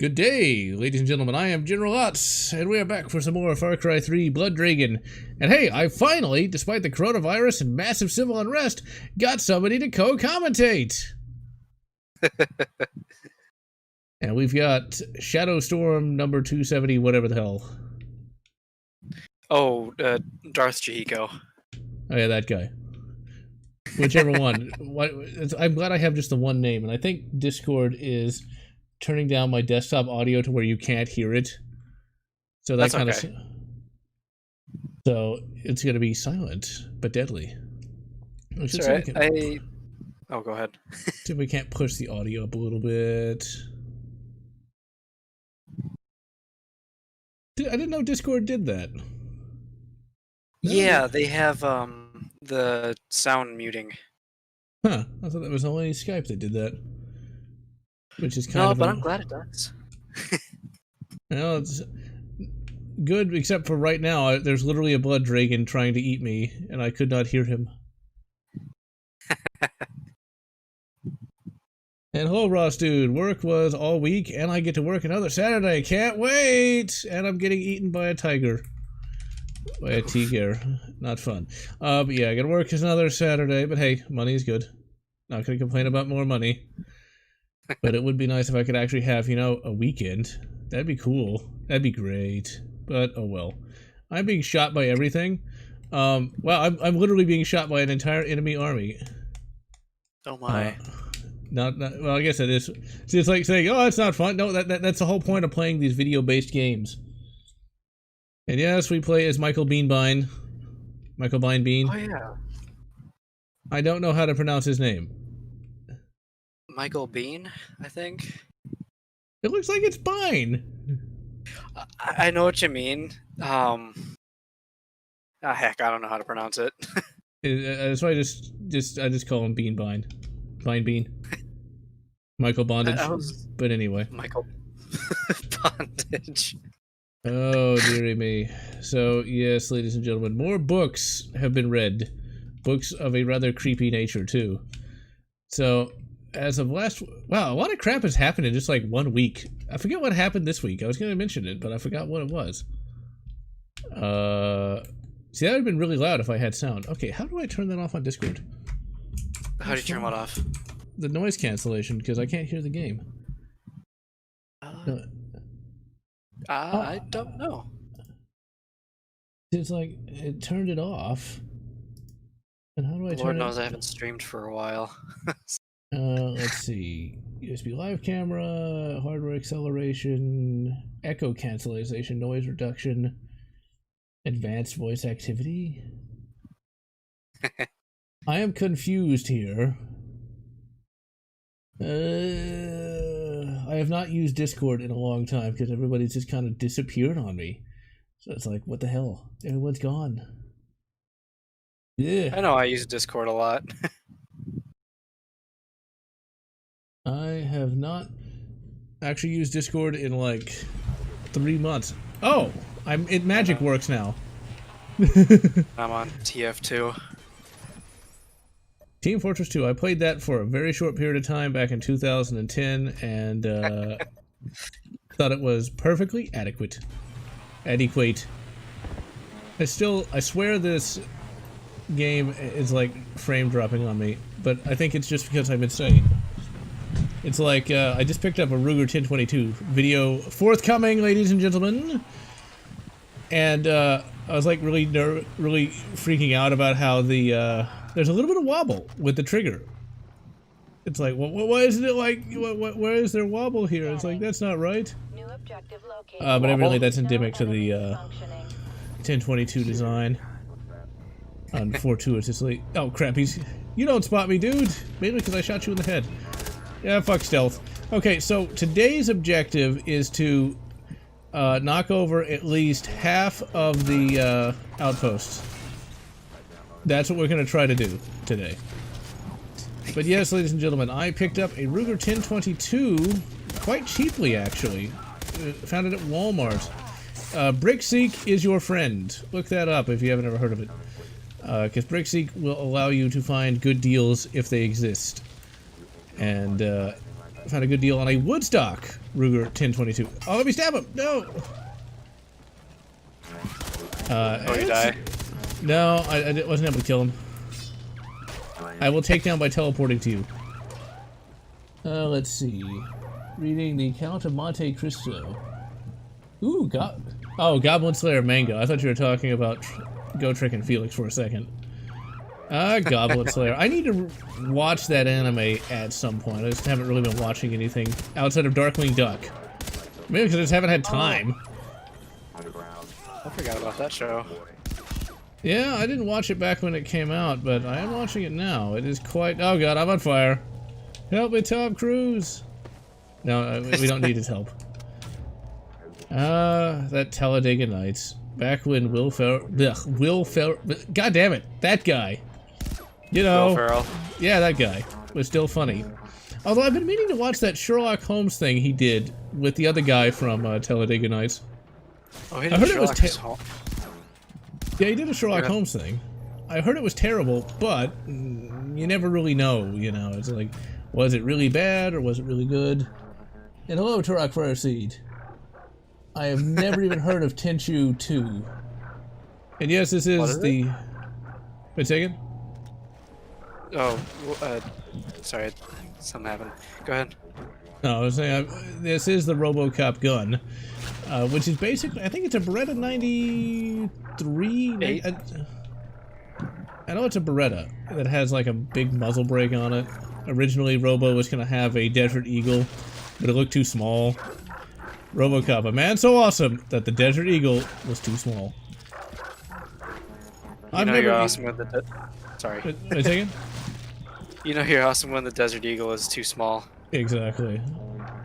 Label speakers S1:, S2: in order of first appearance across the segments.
S1: Good day, ladies and gentlemen. I am General Lotz, and we are back for some more Far Cry 3 Blood Dragon. And hey, I finally, despite the coronavirus and massive civil unrest, got somebody to co-commentate. And we've got Shadow Storm number 270, whatever the hell.
S2: Oh, Darth Jahiko.
S1: Oh yeah, that guy. Whichever one. I'm glad I have just the one name, and I think Discord is turning down my desktop audio to where you can't hear it. So that kind of... So it's going to be silent, but deadly.
S2: Sorry, Oh, go ahead.
S1: See if we can't push the audio up a little bit. I didn't know Discord did that. No.
S2: Yeah, they have the sound muting.
S1: Huh, I thought that was only Skype that did that. Which is kind of...
S2: No, but I'm glad it does.
S1: Well, it's good, except for right now, there's literally a blood dragon trying to eat me, and I could not hear him. And hello, Ross dude. Work was all week, and I get to work another Saturday. Can't wait! And I'm getting eaten by a tiger. By a tiger. Not fun. But yeah, I gotta work another Saturday, but hey, money's good. Not gonna complain about more money. But it would be nice if I could actually have, you know, a weekend. That'd be cool. That'd be great. But, oh well. I'm being shot by everything. Well, I'm literally being shot by an entire enemy army.
S2: Oh my.
S1: Well, I guess it is. See, it's like saying, oh, it's not fun. No, that's the whole point of playing these video-based games. And yes, we play as Michael Beanbine. Michael Bean.
S2: Oh, yeah.
S1: I don't know how to pronounce his name.
S2: Michael Bean, I think.
S1: It looks like it's Bine.
S2: I know what you mean. Heck, I don't know how to pronounce it.
S1: That's why I just call him Bean. Bean. Michael Bondage. But anyway.
S2: Michael Bondage.
S1: Oh, dearie me. So, yes, ladies and gentlemen, more books have been read. Books of a rather creepy nature, too. So, as of last... Wow, a lot of crap has happened in just like 1 week. I forget what happened this week. I was going to mention it, but I forgot what it was. See, that would have been really loud if I had sound. Okay, how do I turn that off on Discord?
S2: How do you turn what off?
S1: The noise cancellation, because I can't hear the game.
S2: I don't know.
S1: It's like, it turned it off. And how do I turn it?
S2: Lord knows I haven't streamed for a while.
S1: Let's see. USB live camera, hardware acceleration, echo cancellation, noise reduction, advanced voice activity. I am confused here. I have not used Discord in a long time because everybody's just kind of disappeared on me. So it's like, what the hell? Everyone's gone. Yeah.
S2: I know I use Discord a lot.
S1: I have not actually used Discord in like 3 months. Oh, Magic works now.
S2: I'm on TF2.
S1: Team Fortress 2. I played that for a very short period of time back in 2010, and thought it was perfectly adequate. I swear this game is like frame dropping on me, but I think it's just because I'm insane. It's like, I just picked up a Ruger 1022 video forthcoming, ladies and gentlemen. And, I was like really freaking out about how the, there's a little bit of wobble with the trigger. It's like, why isn't it like, where is there wobble here? It's like, that's not right. But evidently that's endemic to the, 1022 design. Unfortuitously. Oh crap, you don't spot me, dude! Mainly because I shot you in the head. Yeah, fuck stealth. Okay, so today's objective is to knock over at least half of the outposts. That's what we're going to try to do today. But yes, ladies and gentlemen, I picked up a Ruger 1022 quite cheaply, actually. Found it at Walmart. BrickSeek is your friend. Look that up if you haven't ever heard of it. Because BrickSeek will allow you to find good deals if they exist. And found a good deal on a Woodstock Ruger 1022. Oh, let me stab him! No!
S2: Oh, you die?
S1: No, I wasn't able to kill him. I will take down by teleporting to you. Let's see. Reading the Count of Monte Cristo. Ooh, Goblin Slayer Mango. I thought you were talking about Gotrek and Felix for a second. Goblin Slayer. I need to watch that anime at some point. I just haven't really been watching anything outside of Darkwing Duck. Maybe because I just haven't had time.
S2: I forgot about that show.
S1: Yeah, I didn't watch it back when it came out, but I am watching it now. It is quite... Oh god, I'm on fire. Help me, Tom Cruise! No, we don't need his help. That Talladega Nights. Back when Will Ferrell... God damn it, that guy. You know...
S2: Will Ferrell.
S1: Yeah, that guy. Was still funny. Although I've been meaning to watch that Sherlock Holmes thing he did with the other guy from Talladega Nights.
S2: Oh, he
S1: I heard
S2: Sherlock
S1: it was
S2: Holmes.
S1: Yeah, he did a Sherlock Holmes thing. I heard it was terrible, but you never really know, you know. It's like, was it really bad or was it really good? And hello, Turok Fire Seed. I have never even heard of Tenchu 2. And yes, this is the... Wait a second.
S2: Oh, sorry. Something happened. Go ahead.
S1: No, I was saying, this is the RoboCop gun, which is basically, I think it's a Beretta 93?
S2: 8?
S1: I know it's a Beretta that has like a big muzzle brake on it. Originally, Robo was going to have a Desert Eagle, but it looked too small. RoboCop, a man so awesome that the Desert Eagle was too small.
S2: You're awesome when the... Sorry.
S1: Wait a second.
S2: You know you're awesome when the Desert Eagle is too small.
S1: Exactly.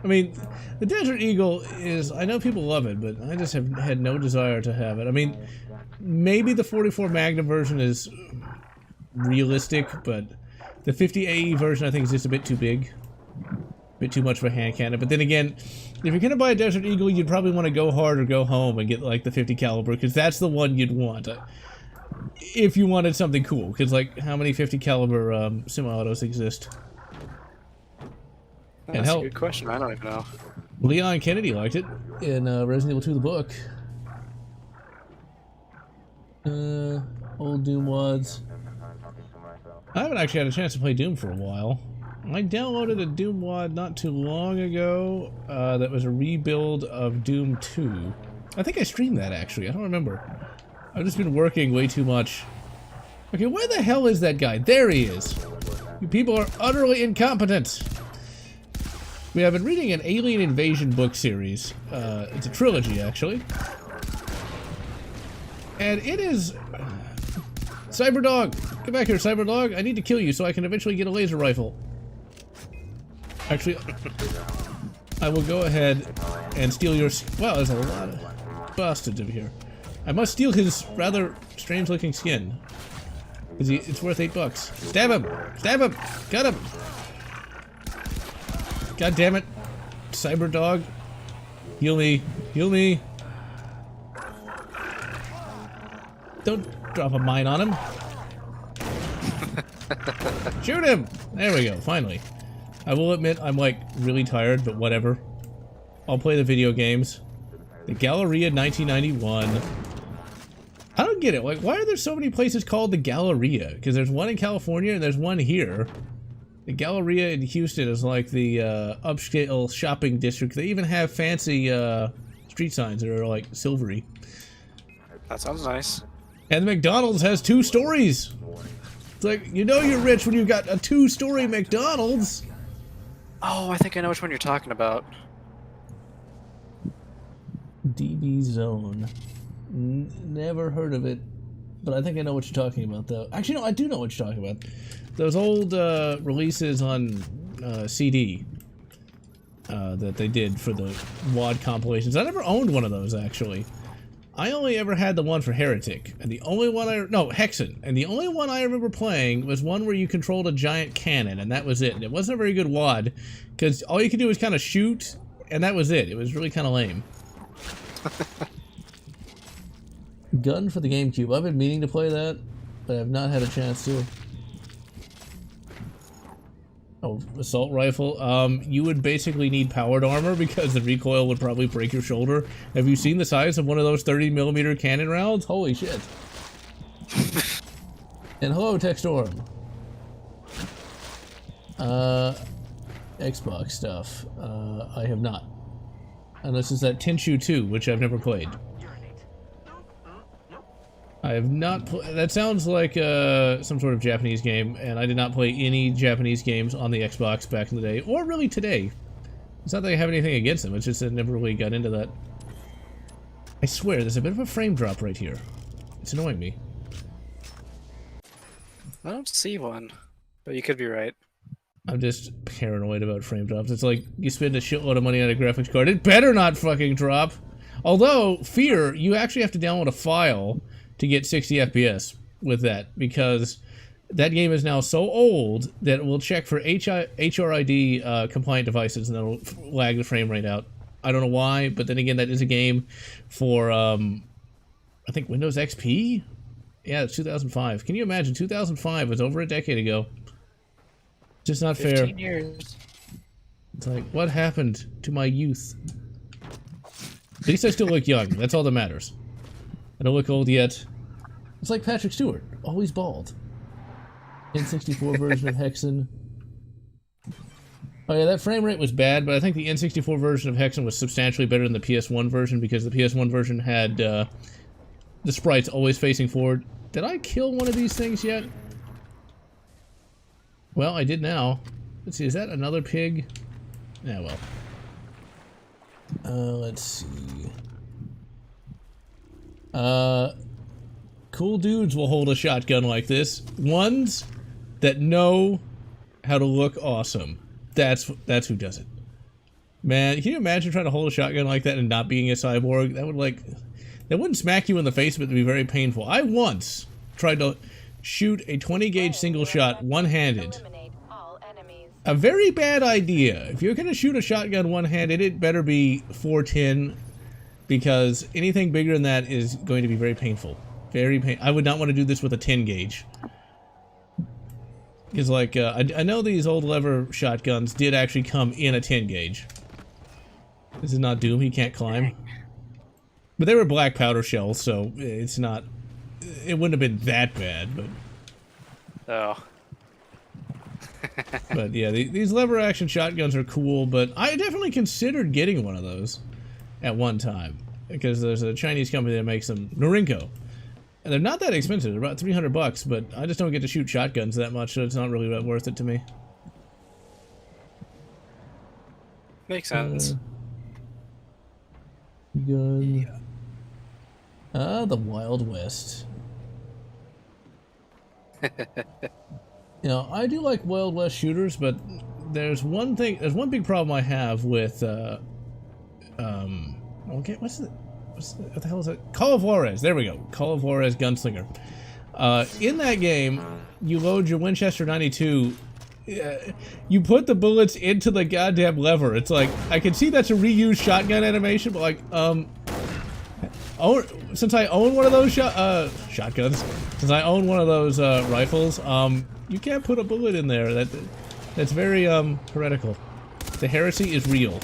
S1: I mean, the Desert Eagle is... I know people love it, but I just have had no desire to have it. I mean, maybe the 44 Magnum version is realistic, but the 50 AE version I think is just a bit too big. A bit too much of a hand cannon. But then again, if you're going to buy a Desert Eagle, you'd probably want to go hard or go home and get like the 50 caliber, because that's the one you'd want. If you wanted something cool, because like, how many 50 caliber semi-autos exist?
S2: That's a good question. I don't even know.
S1: Leon Kennedy liked it in Resident Evil 2 the book. Old Doom wads. I haven't actually had a chance to play Doom for a while. I downloaded a Doom wad not too long ago that was a rebuild of Doom 2. I think I streamed that actually. I don't remember. I've just been working way too much. Okay, where the hell is that guy? There he is. You people are utterly incompetent. We have been reading an Alien Invasion book series. It's a trilogy, actually. And it is... Cyberdog! Get back here, Cyberdog! I need to kill you so I can eventually get a laser rifle. Actually, I will go ahead and steal your... Wow, there's a lot of bastards over here. I must steal his rather strange-looking skin. It's worth $8. Stab him! Stab him! Got him! God damn it. Cyberdog. Heal me. Heal me. Don't drop a mine on him. Shoot him! There we go, finally. I will admit I'm like really tired, but whatever. I'll play the video games. The Galleria 1991. I don't get it. Like, why are there so many places called the Galleria? Because there's one in California and there's one here. The Galleria in Houston is like the upscale shopping district. They even have fancy street signs that are like silvery.
S2: That sounds nice.
S1: And the McDonald's has 2 stories. It's like, you know you're rich when you've got a 2-story McDonald's.
S2: Oh, I think I know which one you're talking about.
S1: DB Zone. Never heard of it, but I think I know what you're talking about, though. Actually, no, I do know what you're talking about. Those old releases on CD that they did for the WAD compilations. I never owned one of those, actually. I only ever had the one for Heretic, and the only one no, Hexen, and the only one I remember playing was one where you controlled a giant cannon, and that was it. And it wasn't a very good WAD, because all you could do was kind of shoot, and that was it. It was really kind of lame. Gun for the GameCube. I've been meaning to play that, but I've not had a chance to. Oh, assault rifle. You would basically need powered armor because the recoil would probably break your shoulder. Have you seen the size of one of those 30mm cannon rounds? Holy shit. And hello, Textorm. Xbox stuff. I have not. Unless it's that Tenchu 2, which I've never played. I have not that sounds like some sort of Japanese game, and I did not play any Japanese games on the Xbox back in the day, or really today. It's not that I have anything against them, it's just I never really got into that. I swear, there's a bit of a frame drop right here. It's annoying me.
S2: I don't see one, but you could be right.
S1: I'm just paranoid about frame drops. It's like you spend a shitload of money on a graphics card. It better not fucking drop. Although, fear, you actually have to download a file to get 60 FPS with that, because that game is now so old that it will check for HRID compliant devices and that'll lag the frame rate out. I don't know why, but then again, that is a game for, I think Windows XP? Yeah, it's 2005. Can you imagine? 2005 was over a decade ago. Just not
S2: 15
S1: fair.
S2: years.
S1: It's like, what happened to my youth? At least I still look young. That's all that matters. I don't look old yet. It's like Patrick Stewart, always bald. N64 version of Hexen. Oh yeah, that frame rate was bad, but I think the N64 version of Hexen was substantially better than the PS1 version because the PS1 version had the sprites always facing forward. Did I kill one of these things yet? Well, I did now. Let's see, is that another pig? Yeah, well. Let's see. Cool dudes will hold a shotgun like this. Ones that know how to look awesome. That's who does it. Man, can you imagine trying to hold a shotgun like that and not being a cyborg? That would that wouldn't smack you in the face, but it'd be very painful. I once tried to shoot a 20 gauge single shot one-handed. A very bad idea. If you're gonna shoot a shotgun one-handed, it better be 410, because anything bigger than that is going to be very painful. Very painful. I would not want to do this with a 10 gauge. Because, like, I know these old lever shotguns did actually come in a 10 gauge. This is not Doom, he can't climb. But they were black powder shells, so it's not... It wouldn't have been that bad, but...
S2: Oh.
S1: But yeah, these lever action shotguns are cool, but I definitely considered getting one of those at one time. Because there's a Chinese company that makes them, Norinco. And they're not that expensive, they're about $300, but I just don't get to shoot shotguns that much, so it's not really that worth it to me.
S2: Makes sense.
S1: Gun. The Wild West. You know, I do like Wild West shooters, but there's one big problem I have with, okay, what the hell is it? Call of Juarez, there we go. Call of Juarez Gunslinger. In that game, you load your Winchester 92, you put the bullets into the goddamn lever. It's like, I can see that's a reused shotgun animation, but like, since I own one of those shotguns, since I own one of those rifles, you can't put a bullet in there. That's very heretical. The heresy is real.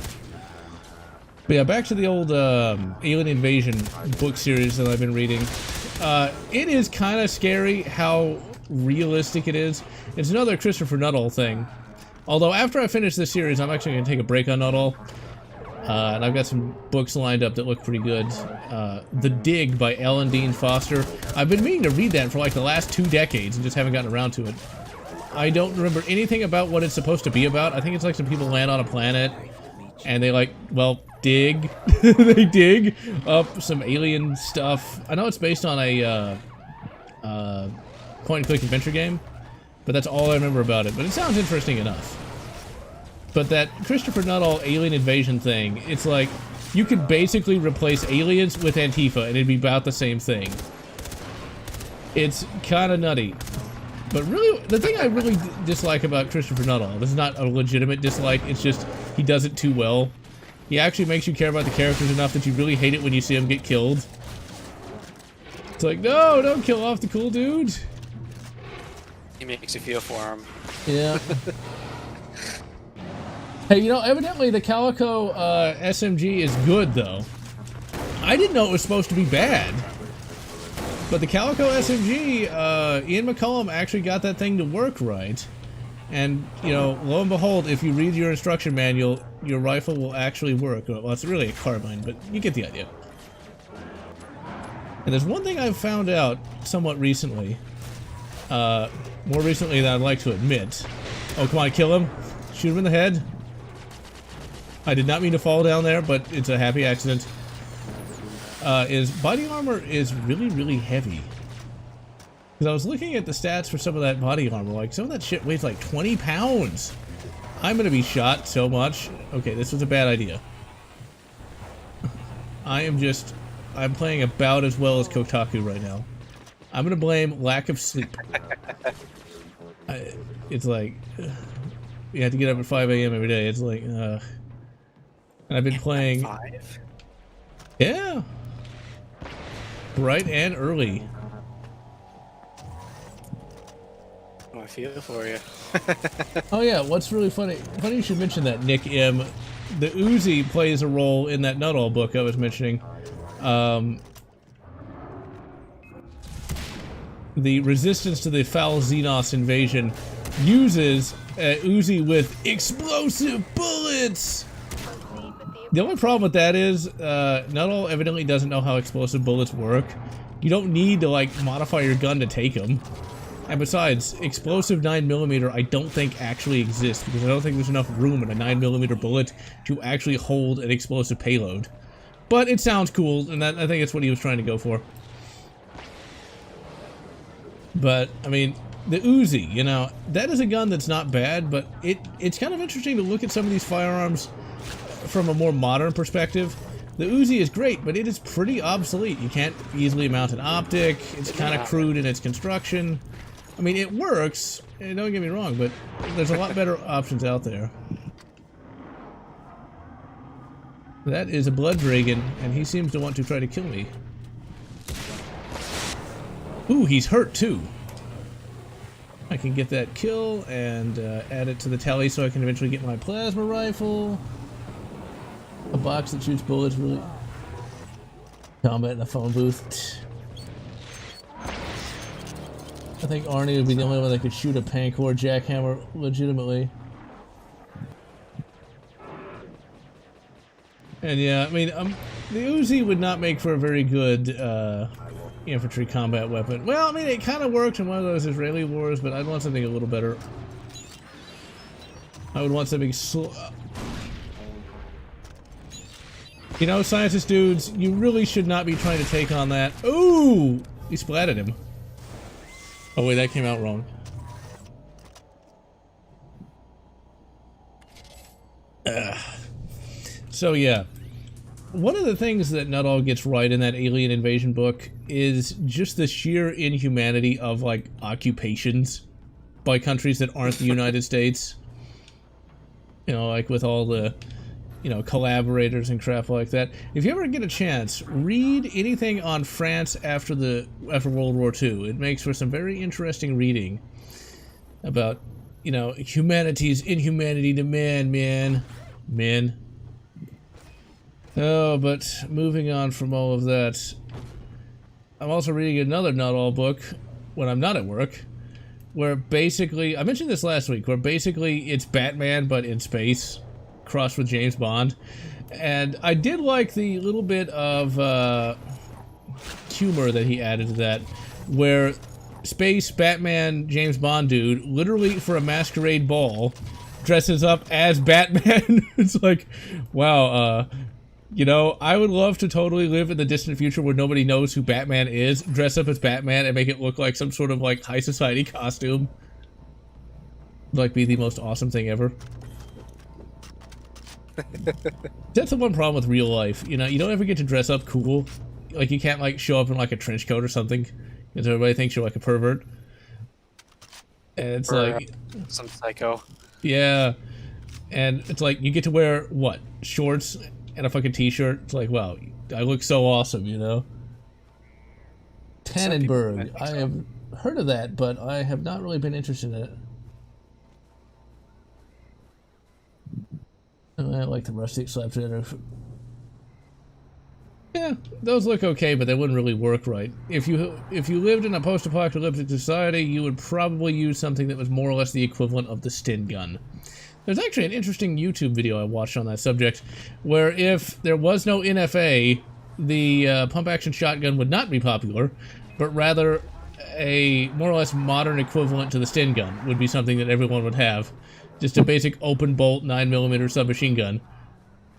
S1: But yeah, back to the old Alien Invasion book series that I've been reading. It is kind of scary how realistic it is. It's another Christopher Nuttall thing. Although after I finish this series, I'm actually going to take a break on Nuttall. And I've got some books lined up that look pretty good. The Dig by Ellen Dean Foster. I've been meaning to read that for like the last 2 decades and just haven't gotten around to it. I don't remember anything about what it's supposed to be about. I think it's like some people land on a planet and they dig. They dig up some alien stuff. I know it's based on a point-and-click adventure game, but that's all I remember about it. But it sounds interesting enough. But that Christopher Nuttall Alien Invasion thing, it's like, you could basically replace aliens with Antifa and it'd be about the same thing. It's kind of nutty. But really, the thing I really dislike about Christopher Nuttall, this is not a legitimate dislike, it's just, he does it too well. He actually makes you care about the characters enough that you really hate it when you see them get killed. It's like, no, don't kill off the cool dude.
S2: He makes you feel for him.
S1: Yeah. Hey, you know, evidently the Calico SMG is good, though. I didn't know it was supposed to be bad. But the Calico SMG, Ian McCullum actually got that thing to work right. And, you know, lo and behold, if you read your instruction manual, your rifle will actually work. Well, it's really a carbine, but you get the idea. And there's one thing I've found out somewhat recently. More recently than I'd like to admit. Oh, come on, kill him. Shoot him in the head. I did not mean to fall down there, but it's a happy accident. Is body armor is really, really heavy. Because I was looking at the stats for some of that body armor, like some of that shit weighs like 20 pounds. I'm gonna be shot so much. Okay, this was a bad idea. I'm playing about as well as Kotaku right now. I'm gonna blame lack of sleep. It's like, you have to get up at 5 a.m. every day. It's like, and I've been playing...
S2: 5?
S1: Yeah. Bright and early.
S2: Oh, I feel for you.
S1: Oh yeah, what's really funny you should mention that, Nick M. The Uzi plays a role in that Nuttall book I was mentioning. The resistance to the foul Xenos invasion uses Uzi with explosive bullets! The only problem with that is, Nuttall evidently doesn't know how explosive bullets work. You don't need to, like, modify your gun to take them. And besides, explosive 9mm I don't think actually exists, because I don't think there's enough room in a 9mm bullet to actually hold an explosive payload. But it sounds cool, and I think that's what he was trying to go for. But, I mean, the Uzi, you know, that is a gun that's not bad, but it's kind of interesting to look at some of these firearms from a more modern perspective. The Uzi is great, but it is pretty obsolete. You can't easily mount an optic. It's kind of crude in its construction. I mean, it works, don't get me wrong, but there's a lot better options out there. That is a blood dragon, and he seems to want to try to kill me. Ooh, he's hurt too. I can get that kill and add it to the tally so I can eventually get my plasma rifle. A box that shoots bullets, really. Combat in a phone booth. I think Arnie would be the only one that could shoot a Pancor jackhammer legitimately. And yeah, I mean, the Uzi would not make for a very good infantry combat weapon. Well, I mean, it kind of worked in one of those Israeli wars, but I'd want something a little better. I would want something you know, scientist dudes, you really should not be trying to take on that. Ooh! He splatted him. Oh wait, that came out wrong. So yeah. One of the things that Nuttall gets right in that Alien Invasion book is just the sheer inhumanity of, like, occupations by countries that aren't the United States. You know, like with all the, you know, collaborators and crap like that. If you ever get a chance, read anything on France after World War II. It makes for some very interesting reading about, you know, humanity's inhumanity to men. Oh, but moving on from all of that, I'm also reading another Nuttall book when I'm not at work, where basically, I mentioned this last week, where basically it's Batman but in space, crossed with James Bond. And I did like the little bit of humor that he added to that, where space Batman James Bond dude, literally for a masquerade ball, dresses up as Batman. It's like, wow, you know, I would love to totally live in the distant future where nobody knows who Batman is, dress up as Batman and make it look like some sort of, like, high society costume. Like, be the most awesome thing ever. That's the one problem with real life, you know, you don't ever get to dress up cool. Like, you can't, like, show up in, like, a trench coat or something, because everybody thinks you're, like, a pervert. And it's like...
S2: some psycho.
S1: Yeah. And it's like, you get to wear, what, shorts and a fucking t-shirt? It's like, wow, I look so awesome, you know? Tannenberg. I have heard of that, but I have not really been interested in it. I like the rustic slab shader. Yeah, those look okay, but they wouldn't really work right. If you lived in a post-apocalyptic society, you would probably use something that was more or less the equivalent of the Stin gun. There's actually an interesting YouTube video I watched on that subject, where if there was no NFA, the pump-action shotgun would not be popular, but rather a more or less modern equivalent to the Stin gun would be something that everyone would have. Just a basic open-bolt 9mm submachine gun.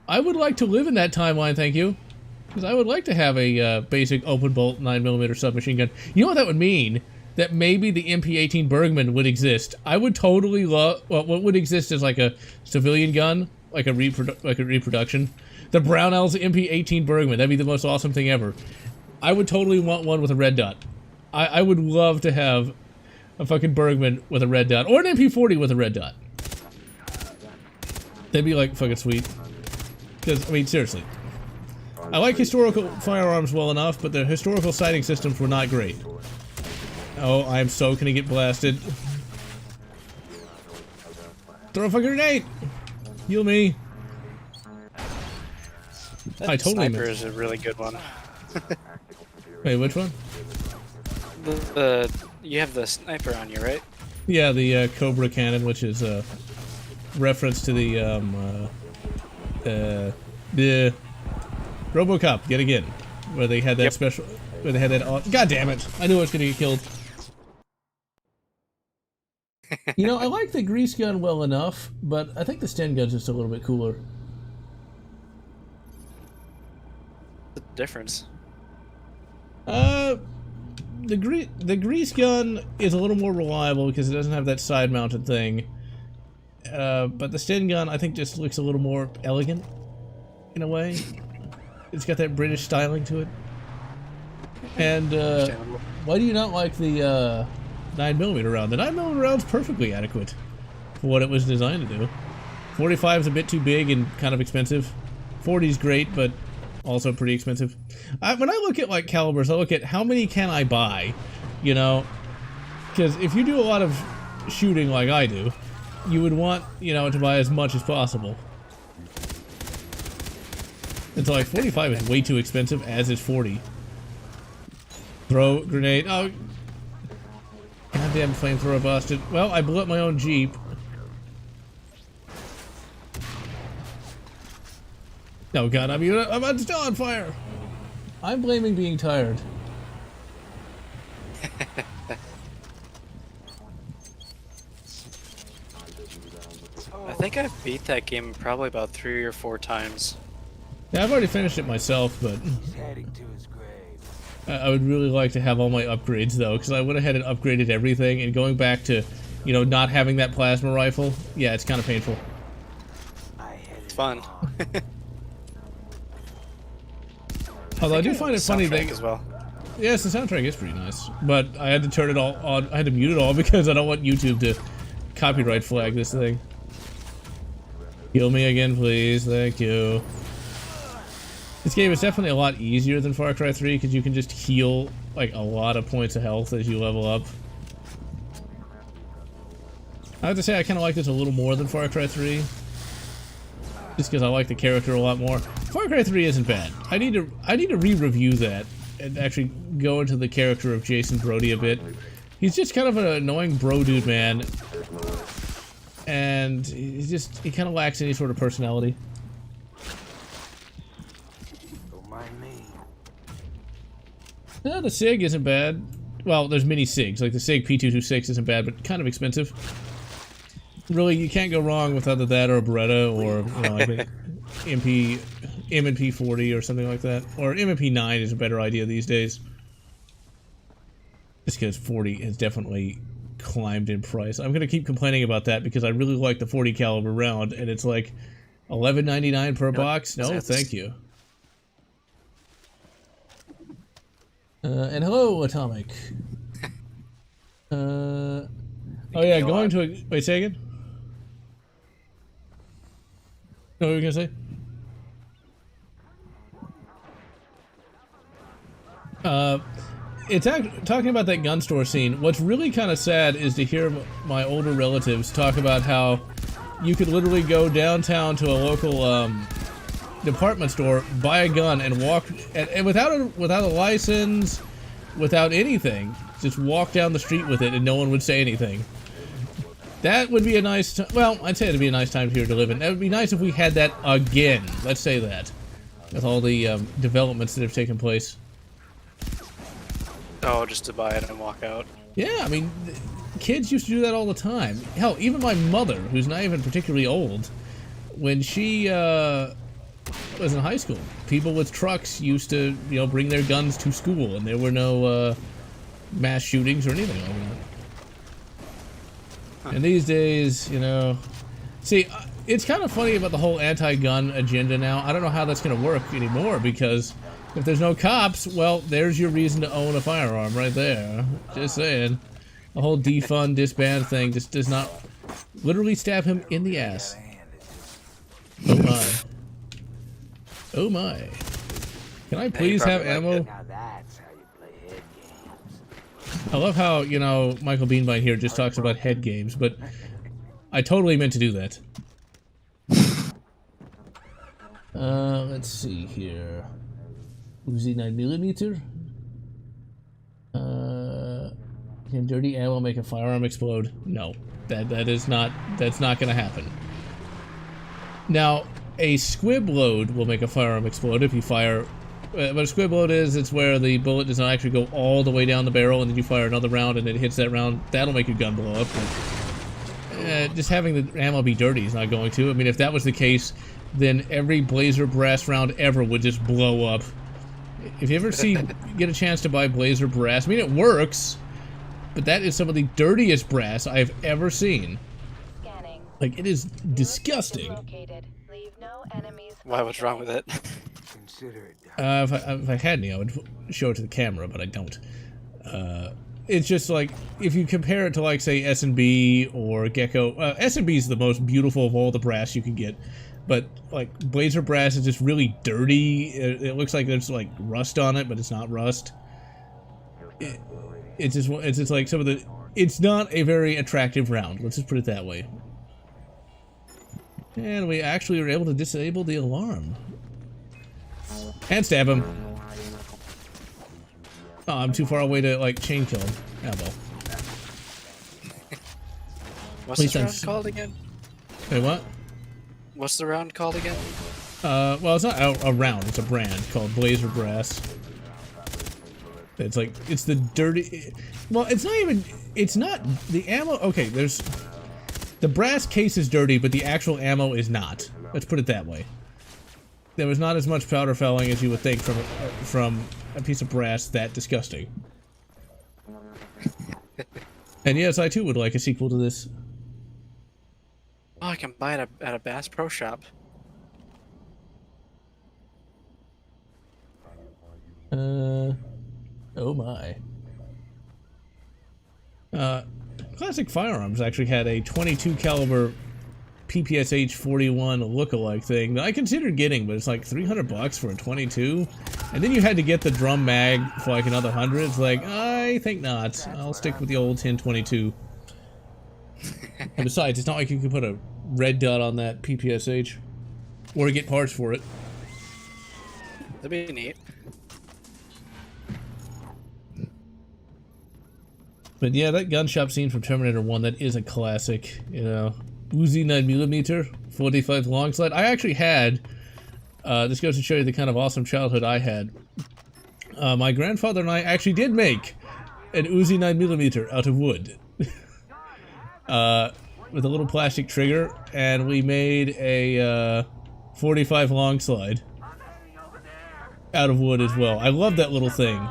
S1: I would like to live in that timeline, thank you. Because I would like to have a basic open-bolt 9mm submachine gun. You know what that would mean? That maybe the MP-18 Bergman would exist. I would totally love... Well, what would exist is like a civilian gun, like a reproduction. The Brownells MP-18 Bergman. That'd be the most awesome thing ever. I would totally want one with a red dot. I would love to have a fucking Bergman with a red dot. Or an MP-40 with a red dot. That'd be like fucking sweet. Because, I mean, seriously. I like historical firearms well enough, but the historical sighting systems were not great. Oh, I'm so gonna get blasted. Throw a fucking grenade! Heal me.
S2: That
S1: I totally
S2: sniper
S1: missed.
S2: is a really good one.
S1: Wait, which one?
S2: You have the sniper on you, right?
S1: Yeah, the Cobra cannon, which is a reference to the RoboCop, yet again, where they had that special, where they had that. God damn it! I knew I was gonna get killed. You know, I like the grease gun well enough, but I think the Sten gun's just a little bit cooler.
S2: The difference.
S1: The grease gun is a little more reliable because it doesn't have that side-mounted thing. But the Sten gun, I think, just looks a little more elegant, in a way. It's got that British styling to it. And, why do you not like the, 9mm round? The 9mm round's perfectly adequate for what it was designed to do. 45's a bit too big and kind of expensive. 40's great, but also pretty expensive. When I look at, like, calibers, I look at how many can I buy, you know? Because if you do a lot of shooting like I do, you would want, you know, to buy as much as possible. It's like 45 is way too expensive, as is 40. Throw grenade. Oh, goddamn flamethrower busted. Well, I blew up my own Jeep. Oh god, I'm still on fire. I'm blaming being tired.
S2: I think I've beat that game probably about 3 or 4 times.
S1: Yeah, I've already finished it myself, but I would really like to have all my upgrades though, because I would have had it upgraded everything, and going back to, you know, not having that plasma rifle, yeah, it's kind of painful.
S2: It's fun.
S1: Although I do find it funny that
S2: as well.
S1: Yes, the soundtrack is pretty nice, but I had to turn it all on. I had to mute it all because I don't want YouTube to copyright flag this thing. Heal me again, please. Thank you. This game is definitely a lot easier than Far Cry 3 because you can just heal like a lot of points of health as you level up. I have to say I kind of like this a little more than Far Cry 3. Just because I like the character a lot more. Far Cry 3 isn't bad. I need to re-review that and actually go into the character of Jason Brody a bit. He's just kind of an annoying bro dude, man. And he kind of lacks any sort of personality.
S3: Don't mind me.
S1: No, the SIG isn't bad. Well, there's mini SIGs. Like the SIG P226 isn't bad, but kind of expensive. Really, you can't go wrong with either that or a Beretta or, you know, like an M&P 40 or something like that. Or M&P 9 is a better idea these days. Just because 40 has definitely climbed in price. I'm gonna keep complaining about that because I really like the 40 caliber round, and it's like $11.99 per box. No, thank you. And hello, Atomic. Oh yeah, going to a... Wait, say again? What were you gonna say? It's talking about that gun store scene. What's really kind of sad is to hear my older relatives talk about how you could literally go downtown to a local department store, buy a gun, and walk, and without a license, without anything, just walk down the street with it, and no one would say anything. That would be a nice. Well, I'd say it'd be a nice time here to live in. It would be nice if we had that again. Let's say that, with all the developments that have taken place.
S2: Oh, just to buy it and walk out.
S1: Yeah, I mean, kids used to do that all the time. Hell, even my mother, who's not even particularly old, when she was in high school, people with trucks used to, you know, bring their guns to school, and there were no mass shootings or anything like that. And these days, you know, see, it's kind of funny about the whole anti-gun agenda now. I don't know how that's going to work anymore, because if there's no cops, well, there's your reason to own a firearm right there. Just saying. The whole defund, disband thing just does not literally stab him in the ass. Oh my. Oh my. Can I please have ammo?
S3: Now that's how you play head games.
S1: I love how, you know, Michael Beanbine here just talks about head games, but I totally meant to do that. Let's see here. Uzi 9mm. Can dirty ammo make a firearm explode? No, that's not gonna happen. Now, a squib load will make a firearm explode if you fire. What a squib load is, it's where the bullet does not actually go all the way down the barrel, and then you fire another round, and it hits that round. That'll make your gun blow up. But, just having the ammo be dirty is not going to. I mean, if that was the case, then every Blazer brass round ever would just blow up. If you ever get a chance to buy Blazer brass, I mean, it works, but that is some of the dirtiest brass I've ever seen.
S4: Scanning.
S1: Like, it is disgusting.
S4: Leave no enemies.
S2: Why? What's wrong with it?
S3: Consider it done.
S1: If I had any, I would show it to the camera, but I don't. It's just like, if you compare it to, like, say, S&B or Gecko, S&B is the most beautiful of all the brass you can get, but, like, Blazer brass is just really dirty. It looks like there's, like, rust on it, but it's not rust. It's just like some of the... It's not a very attractive round, let's just put it that way. And we actually were able to disable the alarm. And stab him. Oh, I'm too far away to, like, chain kill him. Oh, well.
S2: What's this round called again?
S1: Wait, what?
S2: What's the round called again?
S1: Well, it's not a round, it's a brand called Blazer Brass. It's like, it's the dirty... Well, it's not even... It's not... The ammo... Okay, there's... The brass case is dirty, but the actual ammo is not. Let's put it that way. There was not as much powder fouling as you would think from a piece of brass that disgusting. And yes, I too would like a sequel to this.
S2: Oh, I can buy it at a Bass Pro Shop.
S1: Oh my. Classic Firearms actually had a 22 caliber PPSH 41 lookalike thing that I considered getting, but it's like $300 for a 22, and then you had to get the drum mag for like another 100. It's like, I think not. I'll stick with the old 1022. And besides, it's not like you can put a red dot on that PPSH or get parts for it.
S2: That'd be neat.
S1: But yeah, that gun shop scene from Terminator 1, that is a classic, you know. Uzi 9mm, 45 long slide. I actually had, this goes to show you the kind of awesome childhood I had. My grandfather and I actually did make an Uzi 9mm out of wood. With a little plastic trigger, and we made a 45 long slide out of wood as well. I love that little thing.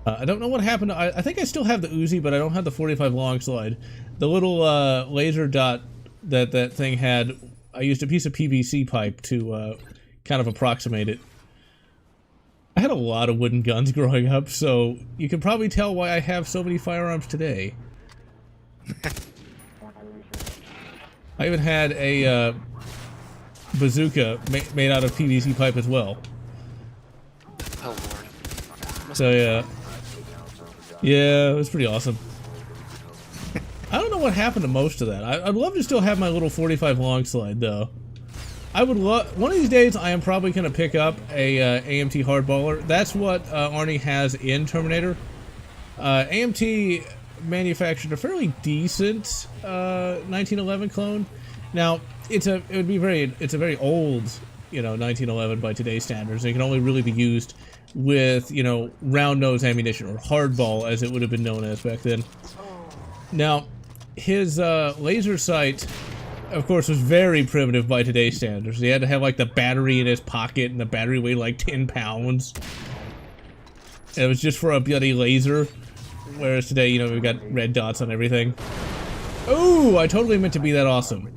S1: I don't know what happened to, I think I still have the Uzi, but I don't have the 45 long slide. The little laser dot that thing had, I used a piece of PVC pipe to kind of approximate it. I had a lot of wooden guns growing up, so you can probably tell why I have so many firearms today. I even had a bazooka made out of PVC pipe as well.
S2: Oh lord.
S1: So yeah. Yeah, it was pretty awesome. I don't know what happened to most of that. I'd love to still have my little 45 long slide, though. I would love... One of these days, I am probably going to pick up a AMT hardballer. That's what Arnie has in Terminator. AMT manufactured a fairly decent 1911 clone. Now, it's a very old, 1911 by today's standards. It can only really be used with, round nose ammunition, or hardball as it would have been known as back then. Now, his laser sight, of course, was very primitive by today's standards. He had to have like the battery in his pocket, and the battery weighed like 10 pounds. And it was just for a bloody laser. Whereas today, we've got red dots on everything. Oh, I totally meant to be that awesome.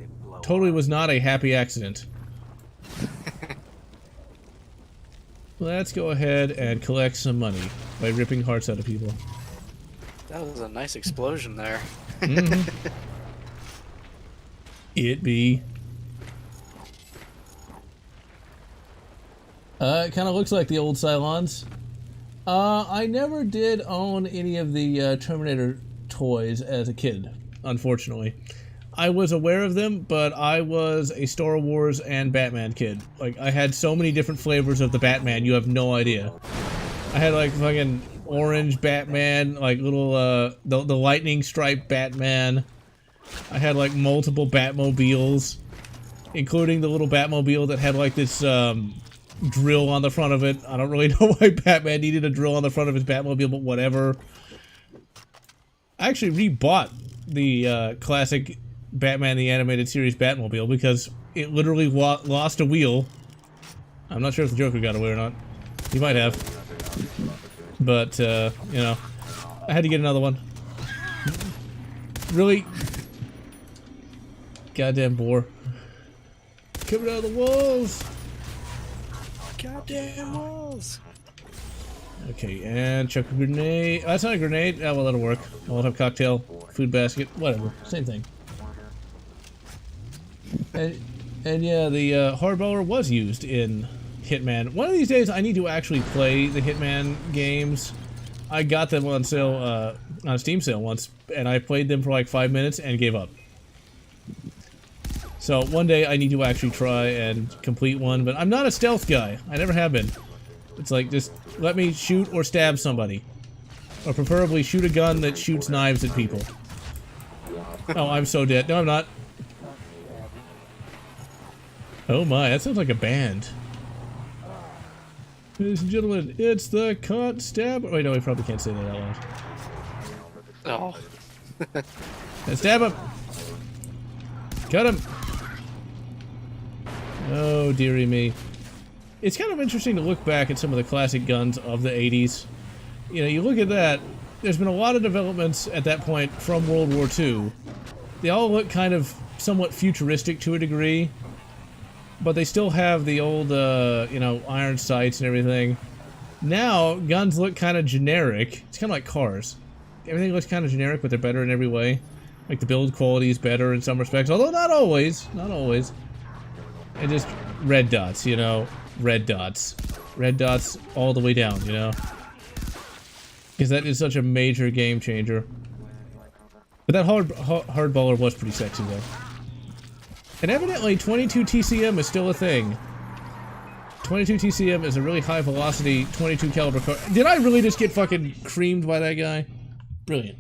S1: Totally was not a happy accident. Let's go ahead and collect some money by ripping hearts out of people.
S2: That was a nice explosion there.
S1: Mm-hmm. It be. It kind of looks like the old Cylons. I never did own any of the Terminator toys as a kid, unfortunately. I was aware of them, but I was a Star Wars and Batman kid. Like, I had so many different flavors of the Batman, you have no idea. I had, like, fucking orange Batman, like, little, the lightning stripe Batman. I had, like, multiple Batmobiles, including the little Batmobile that had, like, this, drill on the front of it. I don't really know why Batman needed a drill on the front of his Batmobile, but whatever. I actually rebought the, classic Batman the Animated Series Batmobile because it literally lost a wheel. I'm not sure if the Joker got away or not. He might have. But, I had to get another one. Really? Goddamn boar. Coming out of the walls!
S2: Goddamn walls!
S1: Okay, and chuck a grenade. Oh, that's not a grenade. Oh, well, that'll work. Molotov cocktail, food basket, whatever. Same thing. And yeah, the hardballer was used in Hitman. One of these days, I need to actually play the Hitman games. I got them on sale, on a Steam sale once, and I played them for like 5 minutes and gave up. So one day I need to actually try and complete one, but I'm not a stealth guy. I never have been. It's like, just let me shoot or stab somebody. Or preferably shoot a gun that shoots knives at people. Oh, I'm so dead. No, I'm not. Oh my, that sounds like a band. Ladies and gentlemen, it's the Cut Stab. Wait, no, we probably can't say that out loud.
S2: Oh.
S1: And stab him! Cut him! Oh, dearie me. It's kind of interesting to look back at some of the classic guns of the 80s. You look at that, there's been a lot of developments at that point from World War II. They all look kind of somewhat futuristic to a degree, but they still have the old, iron sights and everything. Now, guns look kind of generic. It's kind of like cars. Everything looks kind of generic, but they're better in every way. Like, the build quality is better in some respects, although not always. Not always. And just red dots, red dots. Red dots all the way down, Because that is such a major game changer. But that hardballer was pretty sexy, though. And evidently, 22 TCM is still a thing. 22 TCM is a really high velocity 22 caliber car. Did I really just get fucking creamed by that guy? Brilliant.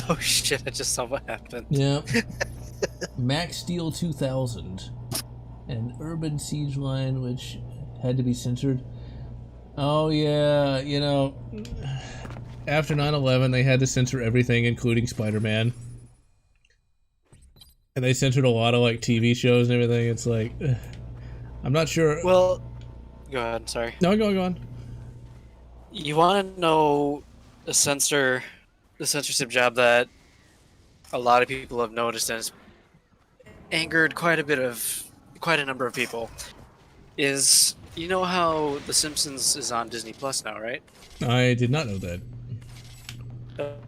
S2: Oh shit, I just saw what happened.
S1: Yeah. Max Steel 2000. An urban siege line which had to be censored. Oh yeah, after 9/11 they had to censor everything, including Spider-Man. And they censored a lot of like TV shows and everything. It's like, I'm not sure.
S2: Well, go ahead, sorry.
S1: No, go on.
S2: You want to know the censorship job that a lot of people have noticed and has angered quite a number of people is, how The Simpsons is on Disney Plus now, right?
S1: I did not know that.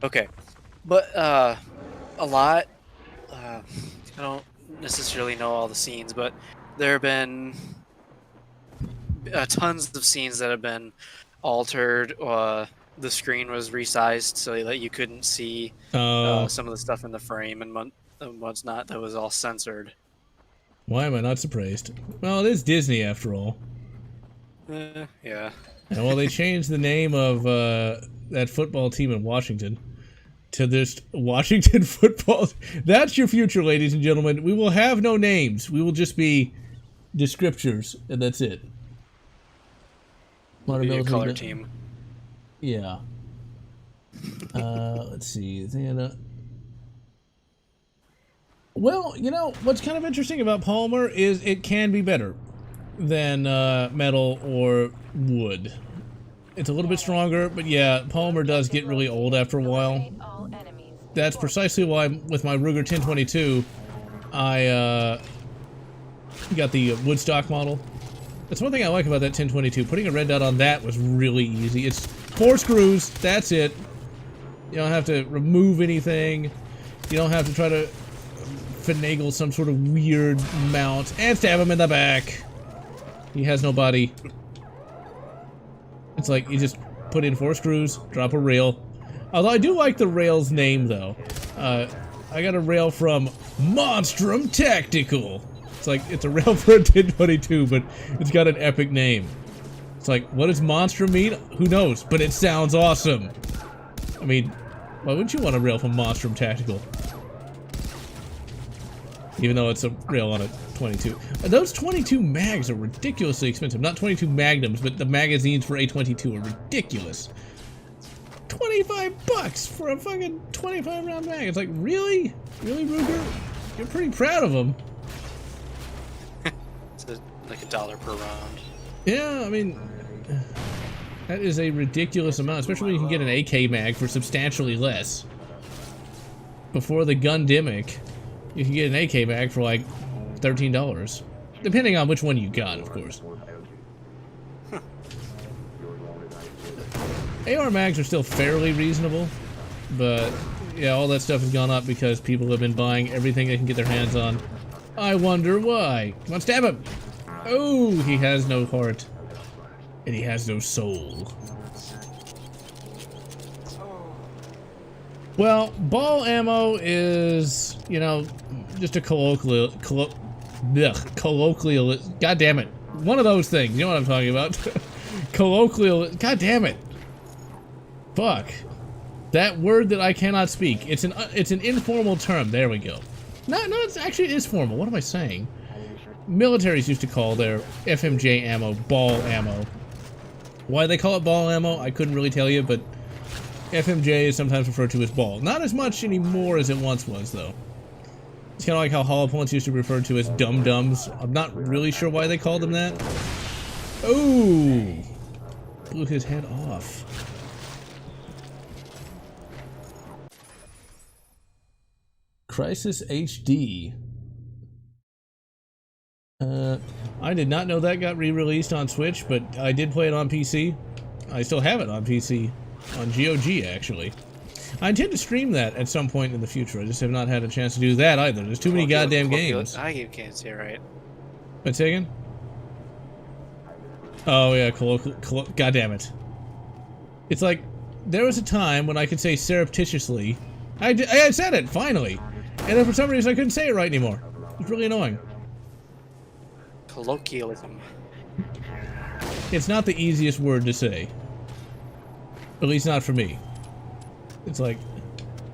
S2: Okay. But a lot, I don't necessarily know all the scenes, but there have been tons of scenes that have been altered, the screen was resized so that you couldn't see
S1: Oh,
S2: some of the stuff in the frame and what's not. That was all censored.
S1: why am I not surprised? Well, it is Disney after all.
S2: Yeah.
S1: And well, they changed the name of that football team in Washington to this Washington football. That's your future, ladies and gentlemen. We will have no names. We will just be descriptors, and that's it.
S2: Be a color team.
S1: Yeah. Let's see. Well, you know, what's kind of interesting about polymer is it can be better than metal or wood. It's a little bit stronger, but yeah, polymer does get really old after a while. That's precisely why with my Ruger 1022, I got the Woodstock model. That's one thing I like about that 1022. Putting a red dot on that was really easy. It's 4 screws, that's it. You don't have to remove anything. You don't have to try to finagle some sort of weird mount and stab him in the back. He has no body. It's like you just put in 4 screws, drop a rail. Although I do like the rail's name though. I got a rail from Monstrum Tactical. It's like it's a rail for a 1022, but it's got an epic name. It's like, what does monstrum mean? Who knows? But it sounds awesome. I mean, why wouldn't you want a rail from Monstrum Tactical? Even though it's a rail on a 22. Those 22 mags are ridiculously expensive. Not 22 magnums, but the magazines for A22 are ridiculous. 25 bucks for a fucking 25 round mag. It's like, really? Really, Ruger? You're pretty proud of them.
S2: It's like $1 per round.
S1: Yeah, I mean, that is a ridiculous amount, especially when you can get an AK mag for substantially less. Before the Gundimic, you can get an AK mag for like $13. Depending on which one you got, of course. AR mags are still fairly reasonable, but yeah, all that stuff has gone up because people have been buying everything they can get their hands on. I wonder why. Come on, stab him! Oh, he has no heart. And he has no soul. Well, ball ammo is, you know, just a colloquial, god damn it. One of those things, you know what I'm talking about. Colloquial, god damn it. Fuck. That word that I cannot speak. It's an informal term. There we go. No, it is formal. What am I saying? Militaries used to call their FMJ ammo ball ammo. Why they call it ball ammo, I couldn't really tell you, but FMJ is sometimes referred to as ball. Not as much anymore as it once was, though. It's kind of like how hollow points used to be referred to as dum-dums. I'm not really sure why they called them that. Oh! Blew his head off. Crisis HD. I did not know that got re-released on Switch, but I did play it on PC. I still have it on PC. On GOG, actually. I intend to stream that at some point in the future. I just have not had a chance to do that either. There's too many goddamn games.
S2: I can't see it right.
S1: What's that again? Oh yeah, god damn it. It's like, there was a time when I could say surreptitiously. I said it, finally! And then for some reason I couldn't say it right anymore. It's really annoying.
S2: Colloquialism.
S1: It's not the easiest word to say. At least not for me. It's like,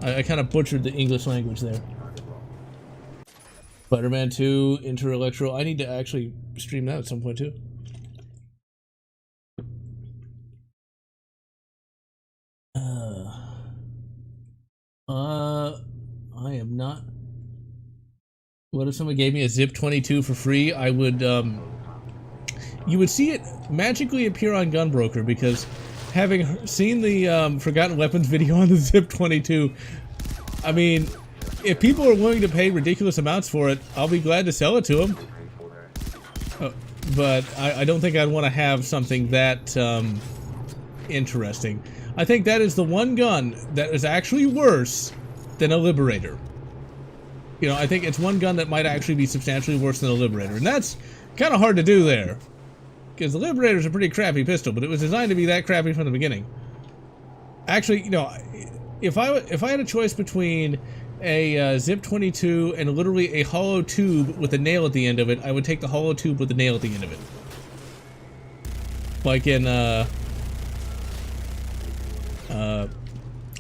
S1: I kind of butchered the English language there. Spider-Man 2, Inter Electro. I need to actually stream that at some point too. I am not. What if someone gave me a Zip 22 for free? I would, you would see it magically appear on Gunbroker because having seen the Forgotten Weapons video on the Zip 22, I mean, if people are willing to pay ridiculous amounts for it, I'll be glad to sell it to them. But I don't think I'd want to have something that interesting. I think that is the one gun that is actually worse than a Liberator. You know, I think it's one gun that might actually be substantially worse than a Liberator, and that's kind of hard to do there. Because the Liberator's a pretty crappy pistol, but it was designed to be that crappy from the beginning. Actually, you know, if I had a choice between a Zip 22 and literally a hollow tube with a nail at the end of it, I would take the hollow tube with a nail at the end of it. Like in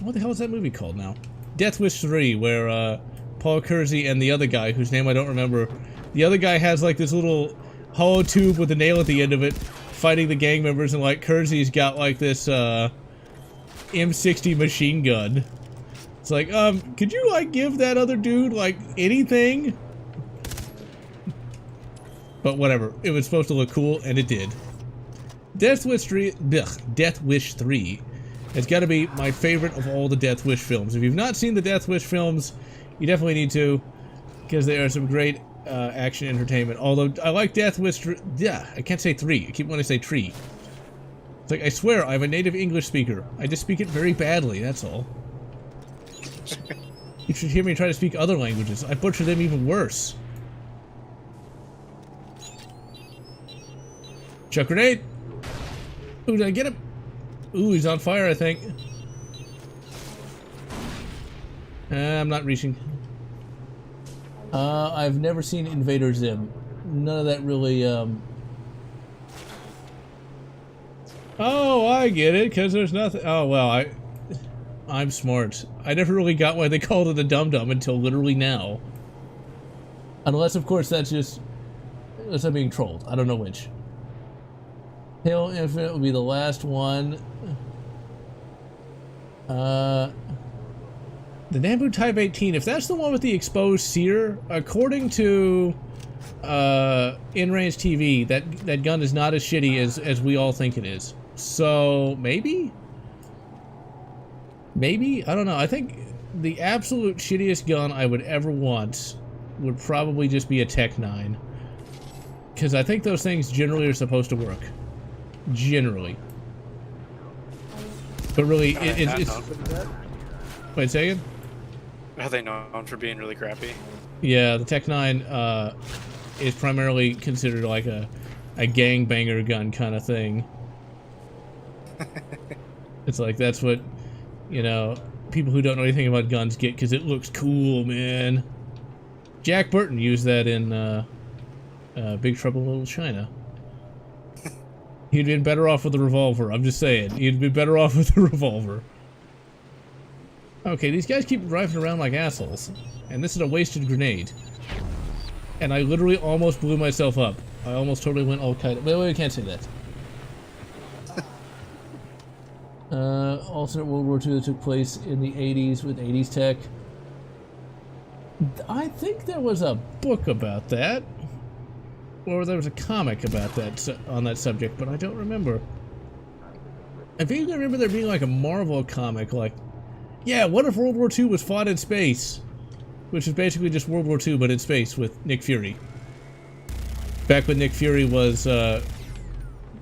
S1: what the hell is that movie called now? Death Wish 3, where Paul Kersey and the other guy, whose name I don't remember, the other guy has like this little hollow tube with a nail at the end of it, fighting the gang members, and like Kersey's got like this M60 machine gun. It's like, could you like give that other dude like anything? But whatever, it was supposed to look cool, and it did. Death Wish 3, Death Wish 3 has got to be my favorite of all the Death Wish films. If you've not seen the Death Wish films, you definitely need to, because they are some great action entertainment. Although I like Death Wish 3, yeah, I can't say 3. I keep wanting to say tree. It's like, I swear, I'm a native English speaker. I just speak it very badly, that's all. You should hear me try to speak other languages. I butcher them even worse. Chuck grenade! Ooh, did I get him? Ooh, he's on fire, I think. I'm not reaching. I've never seen Invader Zim. None of that really, Oh, I get it, because there's nothing. Oh, well, I'm smart. I never really got why they called it a dum-dum until literally now. Unless, of course, that's I'm being trolled. I don't know which. Halo Infinite will be the last one. The Nambu Type 18, if that's the one with the exposed sear, according to in-range TV, that gun is not as shitty as we all think it is. So, maybe? Maybe? I don't know. I think the absolute shittiest gun I would ever want would probably just be a Tech 9. Because I think those things generally are supposed to work. Generally. But really, it's... Wait a second?
S2: Are they known for being really crappy?
S1: Yeah, the Tech 9 is primarily considered like a gangbanger gun kind of thing. It's like, that's what, you know, people who don't know anything about guns get because it looks cool, man. Jack Burton used that in Big Trouble in Little China. He'd been better off with a revolver, I'm just saying. He'd been better off with a revolver. Okay, these guys keep driving around like assholes. And this is a wasted grenade. And I literally almost blew myself up. I almost totally went all kind of... Wait, I can't say that. Alternate World War II that took place in the 80s with 80s tech. I think there was a book about that. Or there was a comic about that, on that subject, but I don't remember. I vaguely remember there being like a Marvel comic, like, yeah, what if World War II was fought in space? Which is basically just World War II, but in space, with Nick Fury. Back when Nick Fury was,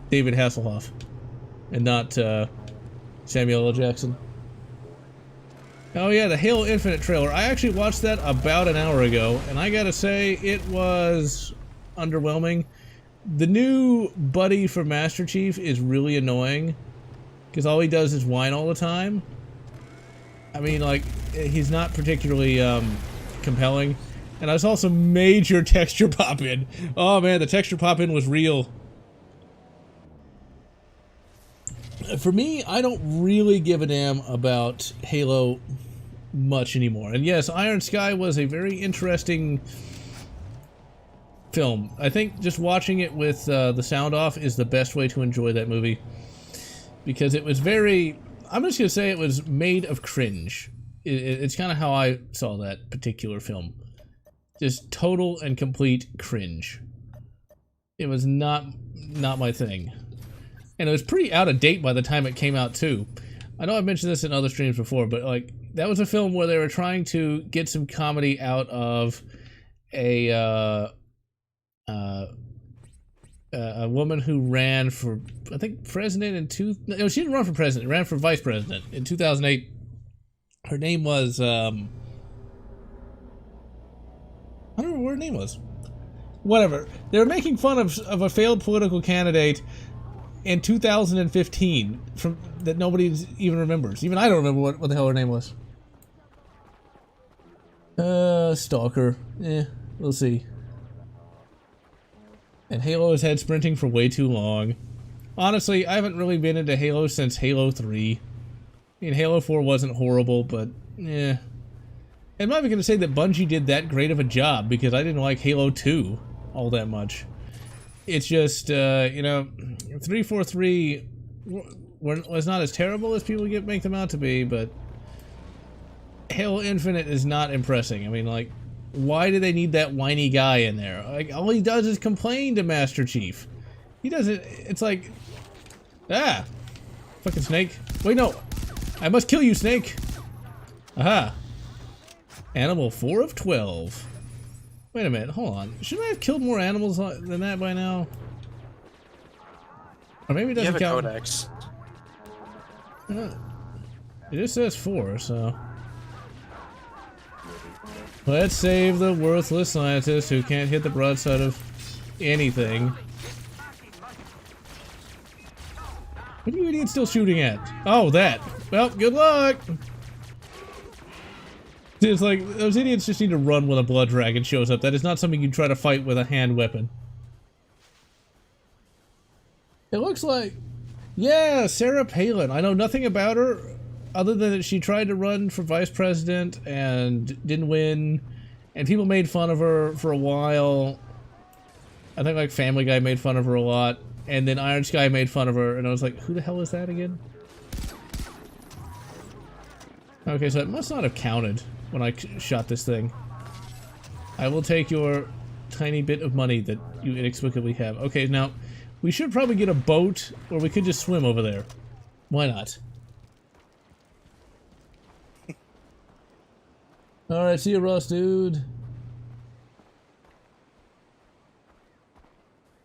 S1: David Hasselhoff. And not, Samuel L. Jackson. Oh yeah, the Halo Infinite trailer. I actually watched that about an hour ago, and I gotta say, it was underwhelming. The new buddy for Master Chief is really annoying, because all he does is whine all the time. I mean, like, he's not particularly, compelling. And there's also major texture pop-in. Oh man, the texture pop-in was real. For me, I don't really give a damn about Halo much anymore. And yes, Iron Sky was a very interesting film. I think just watching it with the sound off is the best way to enjoy that movie. Because it was very... I'm just going to say it was made of cringe. It's kind of how I saw that particular film. Just total and complete cringe. It was not my thing. And it was pretty out of date by the time it came out, too. I know I've mentioned this in other streams before, but, like, that was a film where they were trying to get some comedy out of a woman who ran for, I think, president in no, she didn't run for president, ran for vice president in 2008. Her name was, I don't remember what her name was. Whatever. They were making fun of a failed political candidate in 2015, from that nobody even remembers. Even I don't remember what the hell her name was. Stalker. We'll see. And Halo has had sprinting for way too long. Honestly, I haven't really been into Halo since Halo 3. I mean, Halo 4 wasn't horrible, but I'm not even going to say that Bungie did that great of a job, because I didn't like Halo 2 all that much. It's just, you know, 343 was not as terrible as people make them out to be, but Halo Infinite is not impressing. I mean, like, why do they need that whiny guy in there? Like, all he does is complain to Master Chief. He doesn't, it's like, fucking Snake. Wait, no. I must kill you, Snake. Aha. Animal 4 of 12. Wait a minute, hold on. Shouldn't I have killed more animals than that by now? Or maybe it doesn't count.
S2: You have a codex.
S1: It just says 4, so... Let's save the worthless scientist who can't hit the broadside of anything. What are you idiots still shooting at? Oh, that. Well, good luck! It's like, those idiots just need to run when a blood dragon shows up. That is not something you try to fight with a hand weapon. It looks like... Yeah, Sarah Palin. I know nothing about her, other than that she tried to run for vice president and didn't win, and people made fun of her for a while. I think, like, Family Guy made fun of her a lot, and then Iron Sky made fun of her, and I was like, who the hell is that again? Okay, so it must not have counted when I shot this thing. I will take your tiny bit of money that you inexplicably have. Okay, now, we should probably get a boat, or we could just swim over there. Why not? Alright, see you, Ross, dude.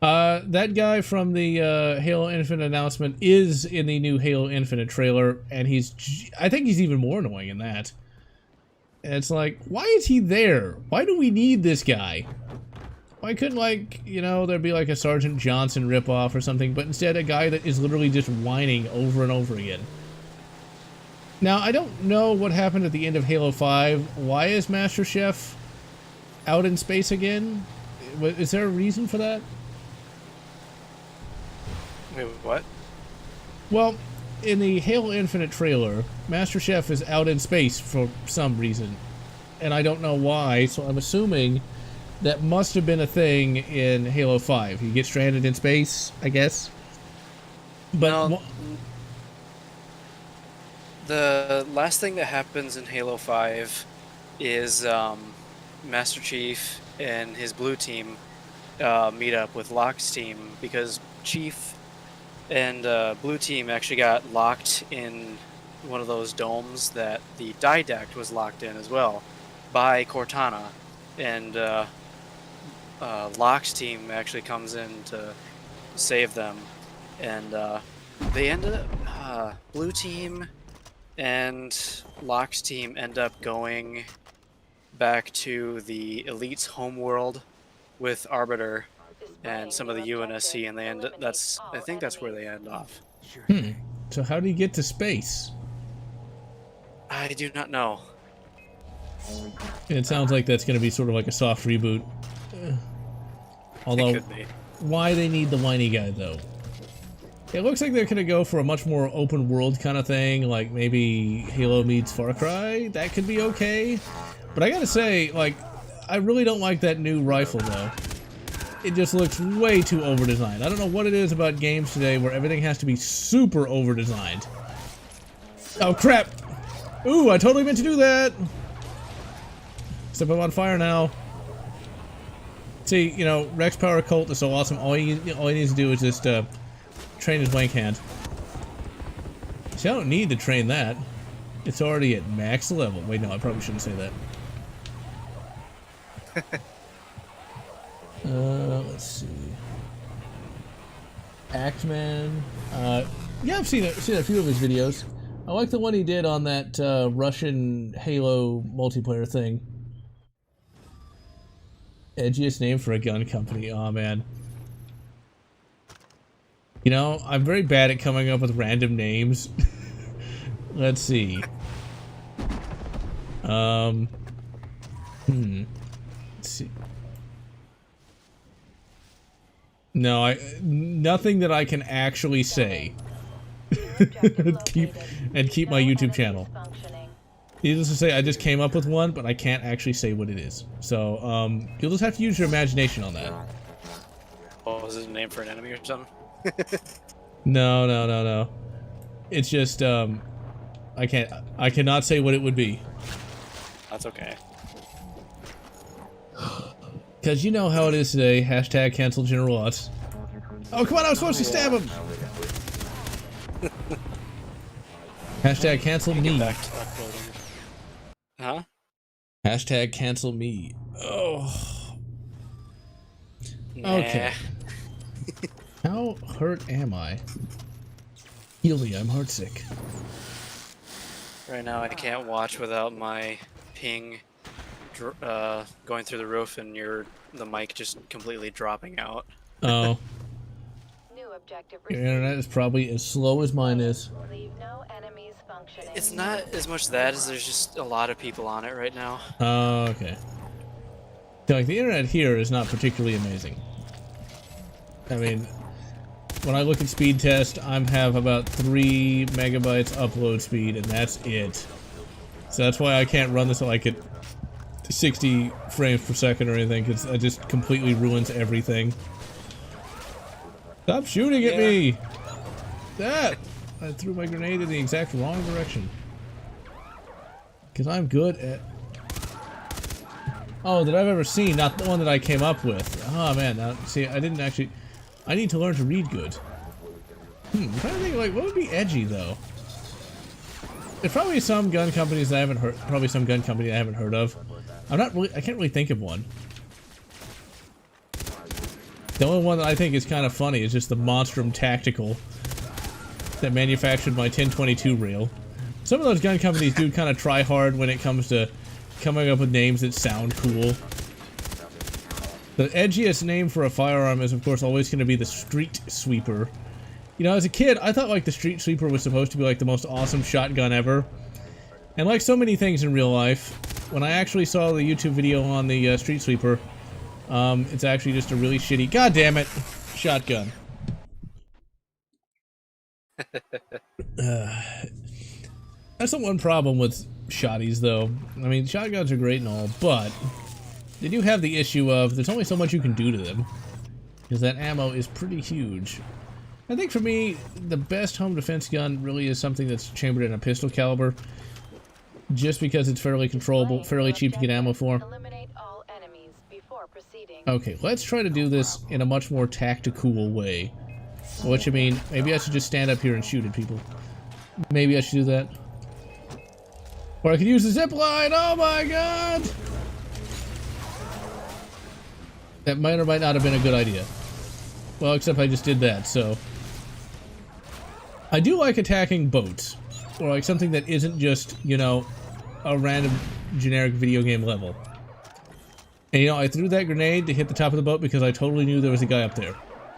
S1: That guy from the Halo Infinite announcement is in the new Halo Infinite trailer, and I think he's even more annoying in that. And it's like, why is he there? Why do we need this guy? Why couldn't, like, you know, there be like a Sergeant Johnson ripoff or something, but instead a guy that is literally just whining over and over again? Now, I don't know what happened at the end of Halo 5. Why is Master Chef out in space again? Is there a reason for that?
S2: Wait, what?
S1: Well, in the Halo Infinite trailer, Master Chef is out in space for some reason. And I don't know why, so I'm assuming that must have been a thing in Halo 5. You get stranded in space, I guess. But
S2: no, the last thing that happens in Halo 5 is Master Chief and his blue team meet up with Locke's team, because Chief and blue team actually got locked in one of those domes that the Didact was locked in as well by Cortana, and Locke's team actually comes in to save them, and they ended up blue team and Locke's team end up going back to the Elite's homeworld with Arbiter and some of the UNSC, and they end. I think that's where they end off.
S1: So how do you get to space?
S2: I do not know.
S1: It sounds like that's going to be sort of like a soft reboot. Although,
S2: It could be.
S1: why they need the whiny guy, though? It looks like they're going to go for a much more open world kind of thing, like maybe Halo meets Far Cry. That could be okay. But I gotta say, like, I really don't like that new rifle, though. It just looks way too over-designed. I don't know what it is about games today where everything has to be super over-designed. Oh, crap! Ooh, I totally meant to do that! Except I'm on fire now. See, you know, Rex Power Cult is so awesome. All he needs to do is just train his wank hand. See, I don't need to train that. It's already at max level. Wait, no, I probably shouldn't say that. Let's see. Actman. Yeah, I've seen a few of his videos. I like the one he did on that Russian Halo multiplayer thing. Edgiest name for a gun company. Oh man. You know, I'm very bad at coming up with random names. Let's see. Let's see. No, nothing that I can actually say. keep my YouTube channel. Needless to say, I just came up with one, but I can't actually say what it is. So, you'll just have to use your imagination on that.
S2: Oh, is it a name for an enemy or something?
S1: No. It's just, I cannot say what it would be.
S2: That's okay.
S1: Cause you know how it is today, hashtag cancel General Lotz. Oh, come on, I was supposed to stab him! Hashtag cancel me.
S2: Back to uploading. Huh?
S1: Hashtag cancel me. Oh.
S2: Nah.
S1: Okay. How hurt am I? Healy, I'm heartsick.
S2: Right now I can't watch without my ping going through the roof and the mic just completely dropping out.
S1: Oh.
S4: New objective
S1: Your
S4: received.
S1: internet is probably as slow as mine is.
S4: Leave no enemies functioning.
S2: It's not as much that as there's just a lot of people on it right now.
S1: Oh, okay. Like, the internet here is not particularly amazing. I mean, when I look at speed test, I have about 3 megabytes upload speed, and that's it. So that's why I can't run this like at 60 frames per second or anything, because it just completely ruins everything. Stop shooting at me! That! I threw my grenade in the exact wrong direction. Because I'm good at... Oh, that I've ever seen, not the one that I came up with. Oh man, now, see, I didn't actually... I need to learn to read good. I'm trying to think, like, what would be edgy, though? There's probably some gun companies that I haven't heard... Probably some gun company I haven't heard of. I can't really think of one. The only one that I think is kind of funny is just the Monstrum Tactical that manufactured my 1022 rail. Some of those gun companies do kind of try hard when it comes to coming up with names that sound cool. The edgiest name for a firearm is, of course, always going to be the Street Sweeper. You know, as a kid, I thought, like, the Street Sweeper was supposed to be, like, the most awesome shotgun ever. And like so many things in real life, when I actually saw the YouTube video on the Street Sweeper, it's actually just a really shitty, god damn it, shotgun. That's the one problem with shotties, though. I mean, shotguns are great and all, but they do have the issue of there's only so much you can do to them, because that ammo is pretty huge. I think for me, the best home defense gun really is something that's chambered in a pistol caliber, just because it's fairly controllable, fairly cheap to get ammo for.
S4: Eliminate all enemies before proceeding.
S1: Okay, let's try to do this in a much more tactical way. What you mean? Maybe I should just stand up here and shoot at people. Maybe I should do that. Or I could use the zip line! Oh my god! That might or might not have been a good idea. Well, except I just did that, so... I do like attacking boats. Or like something that isn't just, you know, a random generic video game level. And you know, I threw that grenade to hit the top of the boat because I totally knew there was a guy up there.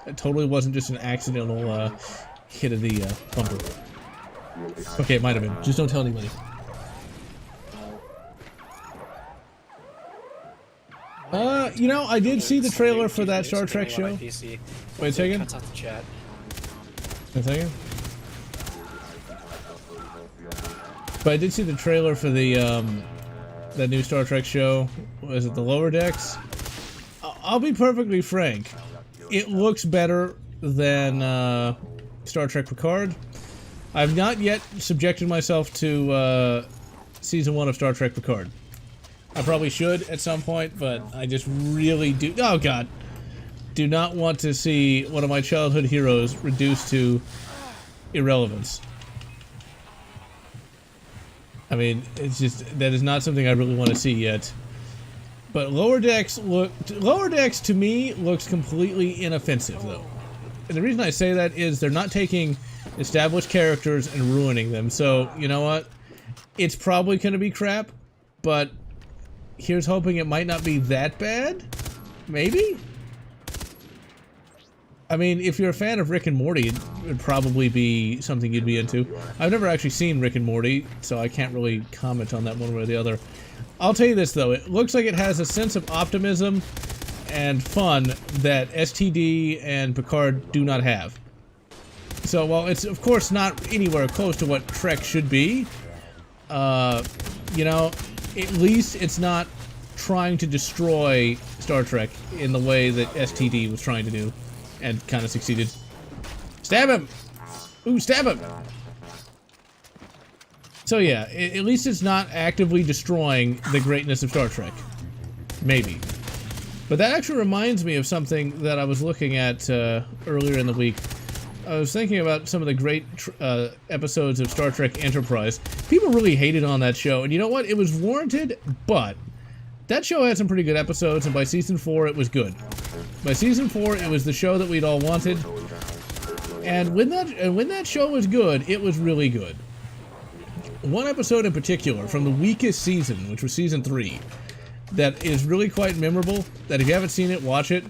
S1: It totally wasn't just an accidental hit of the bumper. Okay, it might have been. Just don't tell anybody. You know, I did see the trailer for that Star Trek show. Wait a second.
S2: Cuts out the chat.
S1: Wait a second. But I did see the trailer for the that new Star Trek show. Was it the Lower Decks? I'll be perfectly frank. It looks better than Star Trek Picard. I've not yet subjected myself to season 1 of Star Trek Picard. I probably should at some point, but I just really do. Oh god, do not want to see one of my childhood heroes reduced to irrelevance. I mean, it's just that is not something I really want to see yet. But Lower Decks to me looks completely inoffensive, though. And the reason I say that is they're not taking established characters and ruining them. So you know what? It's probably going to be crap, but here's hoping it might not be that bad. Maybe? I mean, if you're a fan of Rick and Morty, it would probably be something you'd be into. I've never actually seen Rick and Morty, so I can't really comment on that one way or the other. I'll tell you this, though. It looks like it has a sense of optimism and fun that STD and Picard do not have. So, while it's, of course, not anywhere close to what Trek should be, you know, at least it's not trying to destroy Star Trek in the way that STD was trying to do. And kind of succeeded. Stab him! Ooh, stab him! So yeah, at least it's not actively destroying the greatness of Star Trek. Maybe. But that actually reminds me of something that I was looking at earlier in the week. I was thinking about some of the great episodes of Star Trek Enterprise. People really hated on that show, and you know what? It was warranted, but that show had some pretty good episodes, and by season 4 it was good. By season 4, it was the show that we'd all wanted, and when that show was good, it was really good. One episode in particular, from the weakest season, which was season 3, that is really quite memorable, that if you haven't seen it, watch it.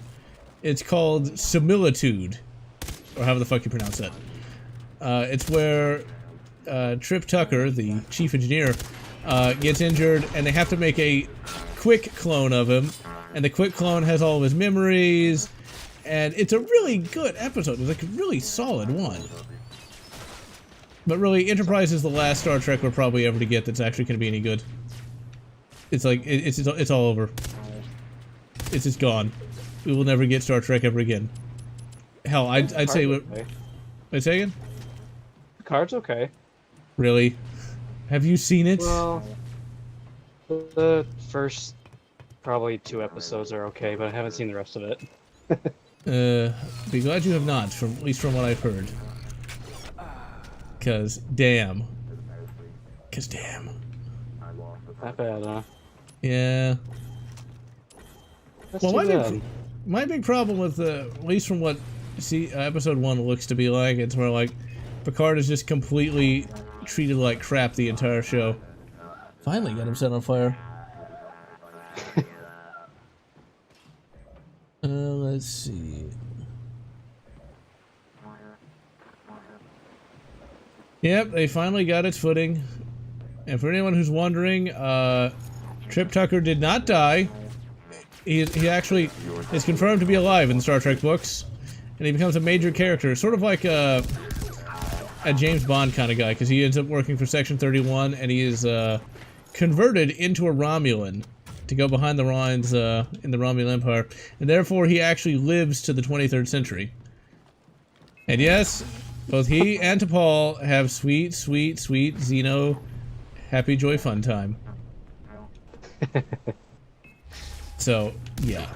S1: It's called Similitude, or however the fuck you pronounce that. It's where Trip Tucker, the chief engineer, gets injured, and they have to make a quick clone of him. And the quick clone has all of his memories, and it's a really good episode. It's like a really solid one. But really, Enterprise is the last Star Trek we're probably ever to get that's actually going to be any good. It's like, it's all over. It's just gone. We will never get Star Trek ever again. Hell, I'd say...
S5: Okay.
S1: Wait, say again?
S5: Picard's okay.
S1: Really? Have you seen it?
S5: Well, the first... probably 2 episodes are okay, but I haven't seen the rest of it.
S1: Be glad you have not, at least from what I've heard. Cause damn.
S5: Not bad, huh?
S1: Yeah.
S5: That's
S1: Well,
S5: too bad.
S1: my big problem with at least from what episode 1 looks to be like, it's where like Picard is just completely treated like crap the entire show. Finally got him set on fire. Let's see. Yep, they finally got its footing. And for anyone who's wondering, Trip Tucker did not die. He actually is confirmed to be alive in the Star Trek books. And he becomes a major character, sort of like a James Bond kind of guy, because he ends up working for Section 31, and he is converted into a Romulan to go behind the lines in the Romulan Empire, and therefore he actually lives to the 23rd century. And yes, both he and T'Pol have sweet, sweet, sweet Xeno happy joy fun time. So, yeah.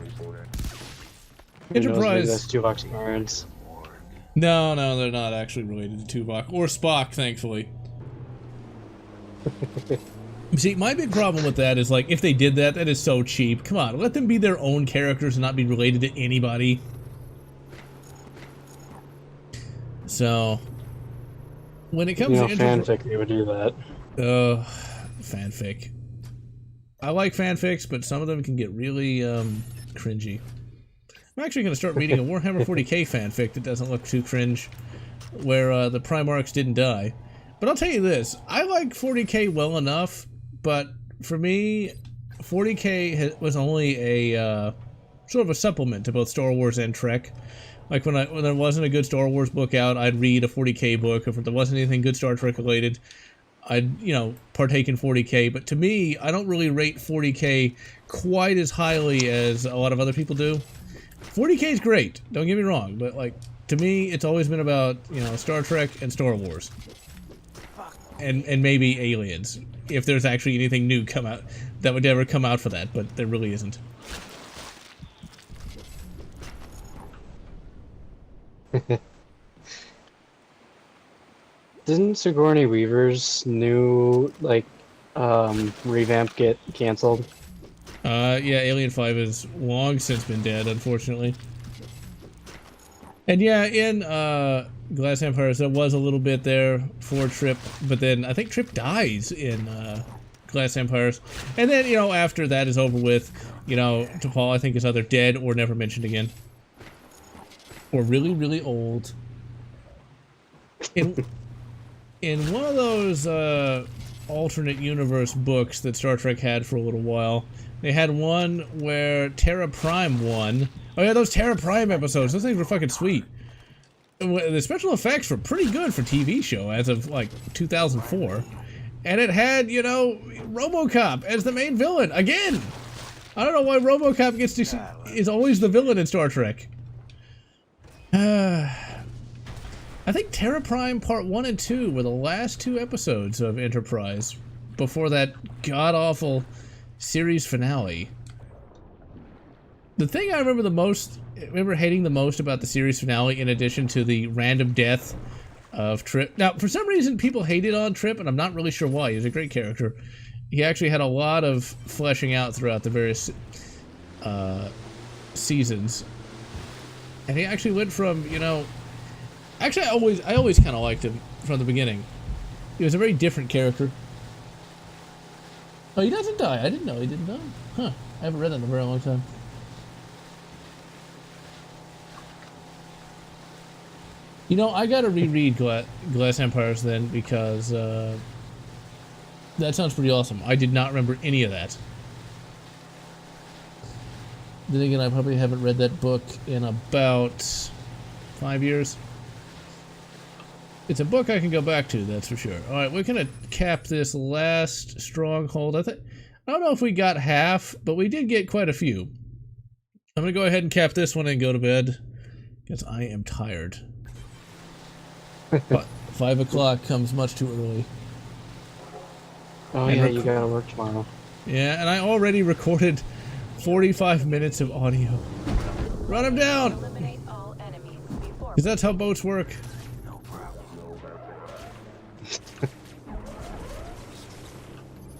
S1: Enterprise...
S5: That's Tuvok's parents.
S1: No, they're not actually related to Tuvok. Or Spock, thankfully. See, my big problem with that is, like, if they did that, that is so cheap. Come on, let them be their own characters and not be related to anybody. So, when it comes to
S5: fanfic, they would do that.
S1: Fanfic. I like fanfics, but some of them can get really, cringy. I'm actually going to start reading a Warhammer 40k fanfic that doesn't look too cringe, where, the Primarchs didn't die. But I'll tell you this, I like 40k well enough, but for me, 40k was only a sort of a supplement to both Star Wars and Trek. Like when there wasn't a good Star Wars book out, I'd read a 40k book. If there wasn't anything good Star Trek related, I'd, you know, partake in 40k. But to me, I don't really rate 40k quite as highly as a lot of other people do. 40k is great, don't get me wrong, but like to me, it's always been about, you know, Star Trek and Star Wars. And maybe aliens, if there's actually anything new come out that would ever come out for that, but there really isn't.
S5: Didn't Sigourney Weaver's new, like, revamp get canceled?
S1: Yeah, Alien 5 has long since been dead, unfortunately. And yeah, in Glass Empires, there was a little bit there for Trip, but then I think Trip dies in Glass Empires. And then, you know, after that is over with, you know, T'Pol, I think, is either dead or never mentioned again. or really, really old. In one of those alternate universe books that Star Trek had for a little while, they had one where Terra Prime won. Oh yeah, those Terra Prime episodes, those things were fucking sweet. The special effects were pretty good for TV show as of like 2004. And it had, you know, RoboCop as the main villain again. I don't know why RoboCop is always the villain in Star Trek. I think Terra Prime Part 1 and 2 were the last 2 episodes of Enterprise before that god-awful series finale. The thing I remember hating the most about the series finale, in addition to the random death of Trip. Now, for some reason, people hated on Trip, and I'm not really sure why. He's a great character. He actually had a lot of fleshing out throughout the various seasons. And he actually went from, you know... Actually, I always kind of liked him from the beginning. He was a very different character. Oh, he doesn't die. I didn't know he didn't die. Huh. I haven't read that in a very long time. You know, I gotta reread Glass Empires then, because that sounds pretty awesome. I did not remember any of that. Then again, I probably haven't read that book in about 5 years. It's a book I can go back to, that's for sure. Alright, we're gonna cap this last stronghold. I don't know if we got half, but we did get quite a few. I'm gonna go ahead and cap this one and go to bed, because I am tired. But 5 o'clock comes much too early.
S5: Oh
S1: And
S5: yeah, you gotta work tomorrow.
S1: Yeah, and I already recorded 45 minutes of audio. Run him down!
S4: Eliminate all enemies before
S1: Because that's how boats work.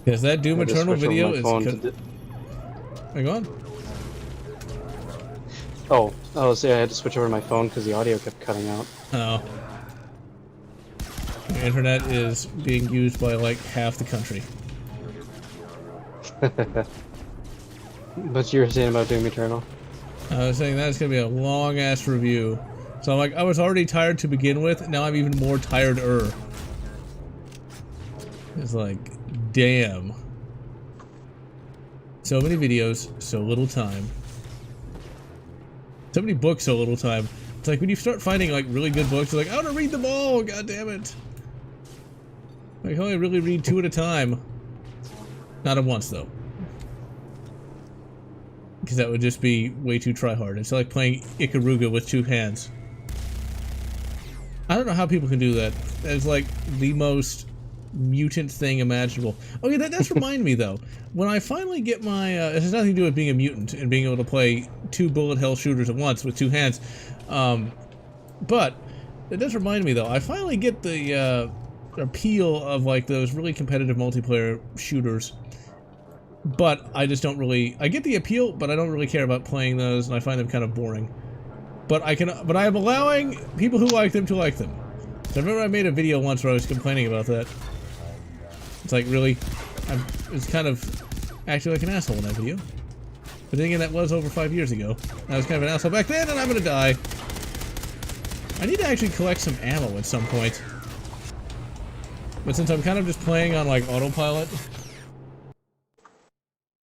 S1: Because that Doom
S5: I just
S1: Eternal
S5: switched over
S1: video
S5: my
S1: is...
S5: phone to
S1: Hang on.
S5: So yeah, I had to switch over to my phone because the audio kept cutting out.
S1: Oh. The internet is being used by like half the country.
S5: But you were saying about Doom Eternal?
S1: I was saying that's gonna be a long ass review. So I'm like, I was already tired to begin with, now I'm even more tired-er. It's like, damn. So many videos, so little time. So many books, so little time. It's like when you start finding like really good books, you're like, I want to read them all, god damn it. I can only really read 2 at a time. Not at once though. Because that would just be way too try-hard. It's like playing Ikaruga with 2 hands. I don't know how people can do that. It's like the most mutant thing imaginable. Okay, that does remind me though. When I finally get my, it has nothing to do with being a mutant and being able to play 2 bullet hell shooters at once with 2 hands. But it does remind me though. I finally get the appeal of like those really competitive multiplayer shooters. But I just don't really. I get the appeal, but I don't really care about playing those, and I find them kind of boring. But I am allowing people who like them to like them. So I remember I made a video once where I was complaining about that. It's like, really? It's kind of acting like an asshole in that video. But then again, that was over 5 years ago. I was kind of an asshole back then, and I'm gonna die. I need to actually collect some ammo at some point. But since I'm kind of just playing on, like, autopilot...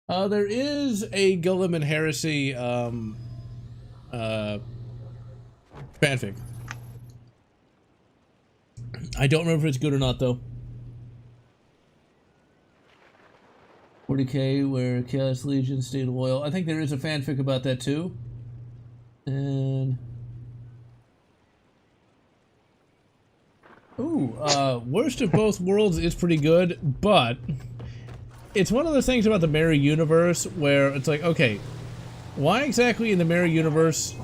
S1: there is a Golem and Heresy, fanfic. I don't remember if it's good or not, though. 40k, where Chaos Legion stayed loyal. I think there is a fanfic about that, too. And... Ooh, Worst of Both Worlds is pretty good, but... It's one of those things about the Mirror Universe where it's like, okay, why exactly in the Mirror Universe,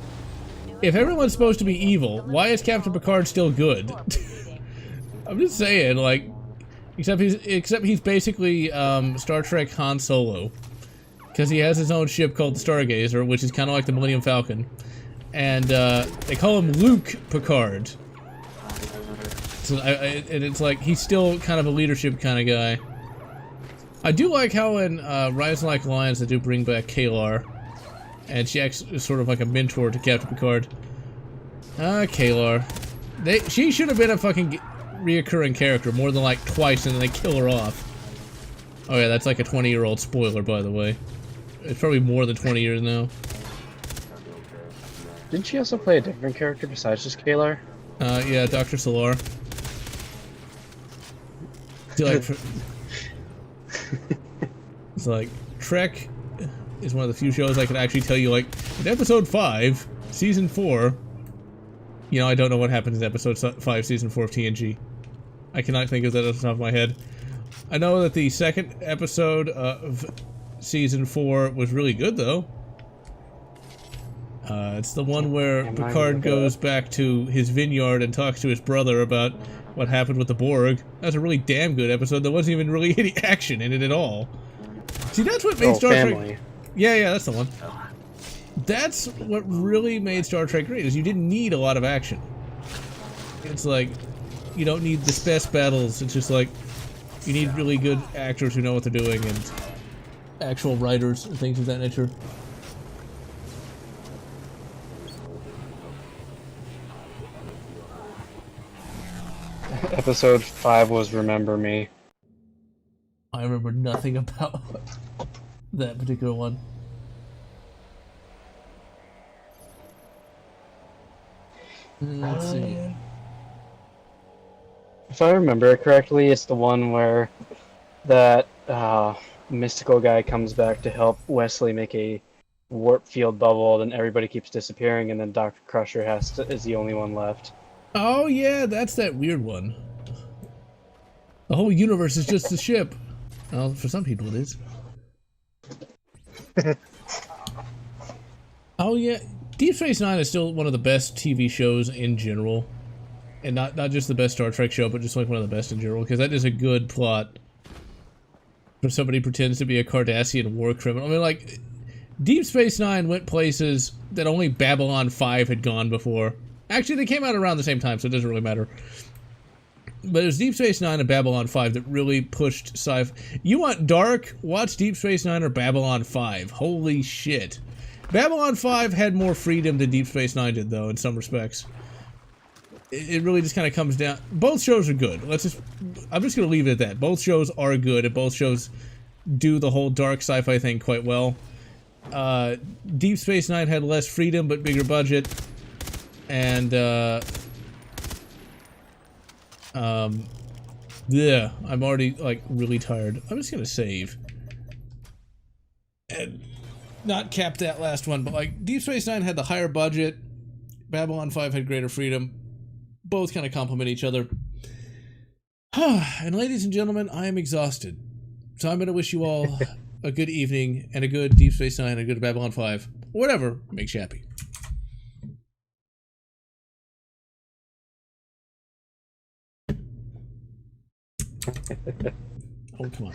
S1: if everyone's supposed to be evil, why is Captain Picard still good? I'm just saying, like, except he's basically Star Trek Han Solo, because he has his own ship called the Stargazer, which is kind of like the Millennium Falcon, and they call him Luke Picard. So and it's like he's still kind of a leadership kind of guy. I do like how in Rise Like Lions they do bring back Kalar, and she acts as sort of like a mentor to Captain Picard. Kalar. She should have been a fucking reoccurring character more than like twice, and then they kill her off. Oh yeah, that's like a 20-year-old spoiler, by the way. It's probably more than 20 years now.
S5: Didn't she also play a different character besides just Kalar?
S1: Yeah, Dr. Solar. Like, it's like Trek is one of the few shows I can actually tell you, like, in episode 5, season 4. You know, I don't know what happens in episode 5, season 4 of TNG. I cannot think of that off the top of my head. I know that the second episode of season 4 was really good, though. It's the one where Picard goes back to his vineyard and talks to his brother about what happened with the Borg. That's a really damn good episode. There wasn't even really any action in it at all. See, that's what made Star Trek... Yeah, that's the one. That's what really made Star Trek great, is you didn't need a lot of action. It's like, you don't need the best battles. It's just like, you need really good actors who know what they're doing, and actual writers and things of that nature.
S5: Episode 5 was Remember Me.
S1: I remember nothing about that particular one. Let's see.
S5: If I remember it correctly, it's the one where that mystical guy comes back to help Wesley make a warp field bubble, then everybody keeps disappearing, and then Dr. Crusher is the only one left.
S1: Oh yeah, that's that weird one. The whole universe is just a ship. Well, for some people it is. Oh yeah, Deep Space Nine is still one of the best TV shows in general. And not just the best Star Trek show, but just like one of the best in general, because that is a good plot. Where somebody pretends to be a Cardassian war criminal. I mean, like, Deep Space Nine went places that only Babylon 5 had gone before. Actually, they came out around the same time, so it doesn't really matter. But it was Deep Space Nine and Babylon 5 that really pushed sci-fi. You want dark? Watch Deep Space Nine or Babylon 5. Holy shit. Babylon 5 had more freedom than Deep Space Nine did, though, in some respects. It really just kind of comes down... Both shows are good. I'm just going to leave it at that. Both shows are good, and both shows do the whole dark sci-fi thing quite well. Deep Space Nine had less freedom, but bigger budget. And, yeah, I'm already, like, really tired. I'm just gonna save. And not cap that last one, but, like, Deep Space Nine had the higher budget. Babylon 5 had greater freedom. Both kind of complement each other. And ladies and gentlemen, I am exhausted. So I'm gonna wish you all a good evening, and a good Deep Space Nine, and a good Babylon 5. Whatever makes you happy. Oh, come on.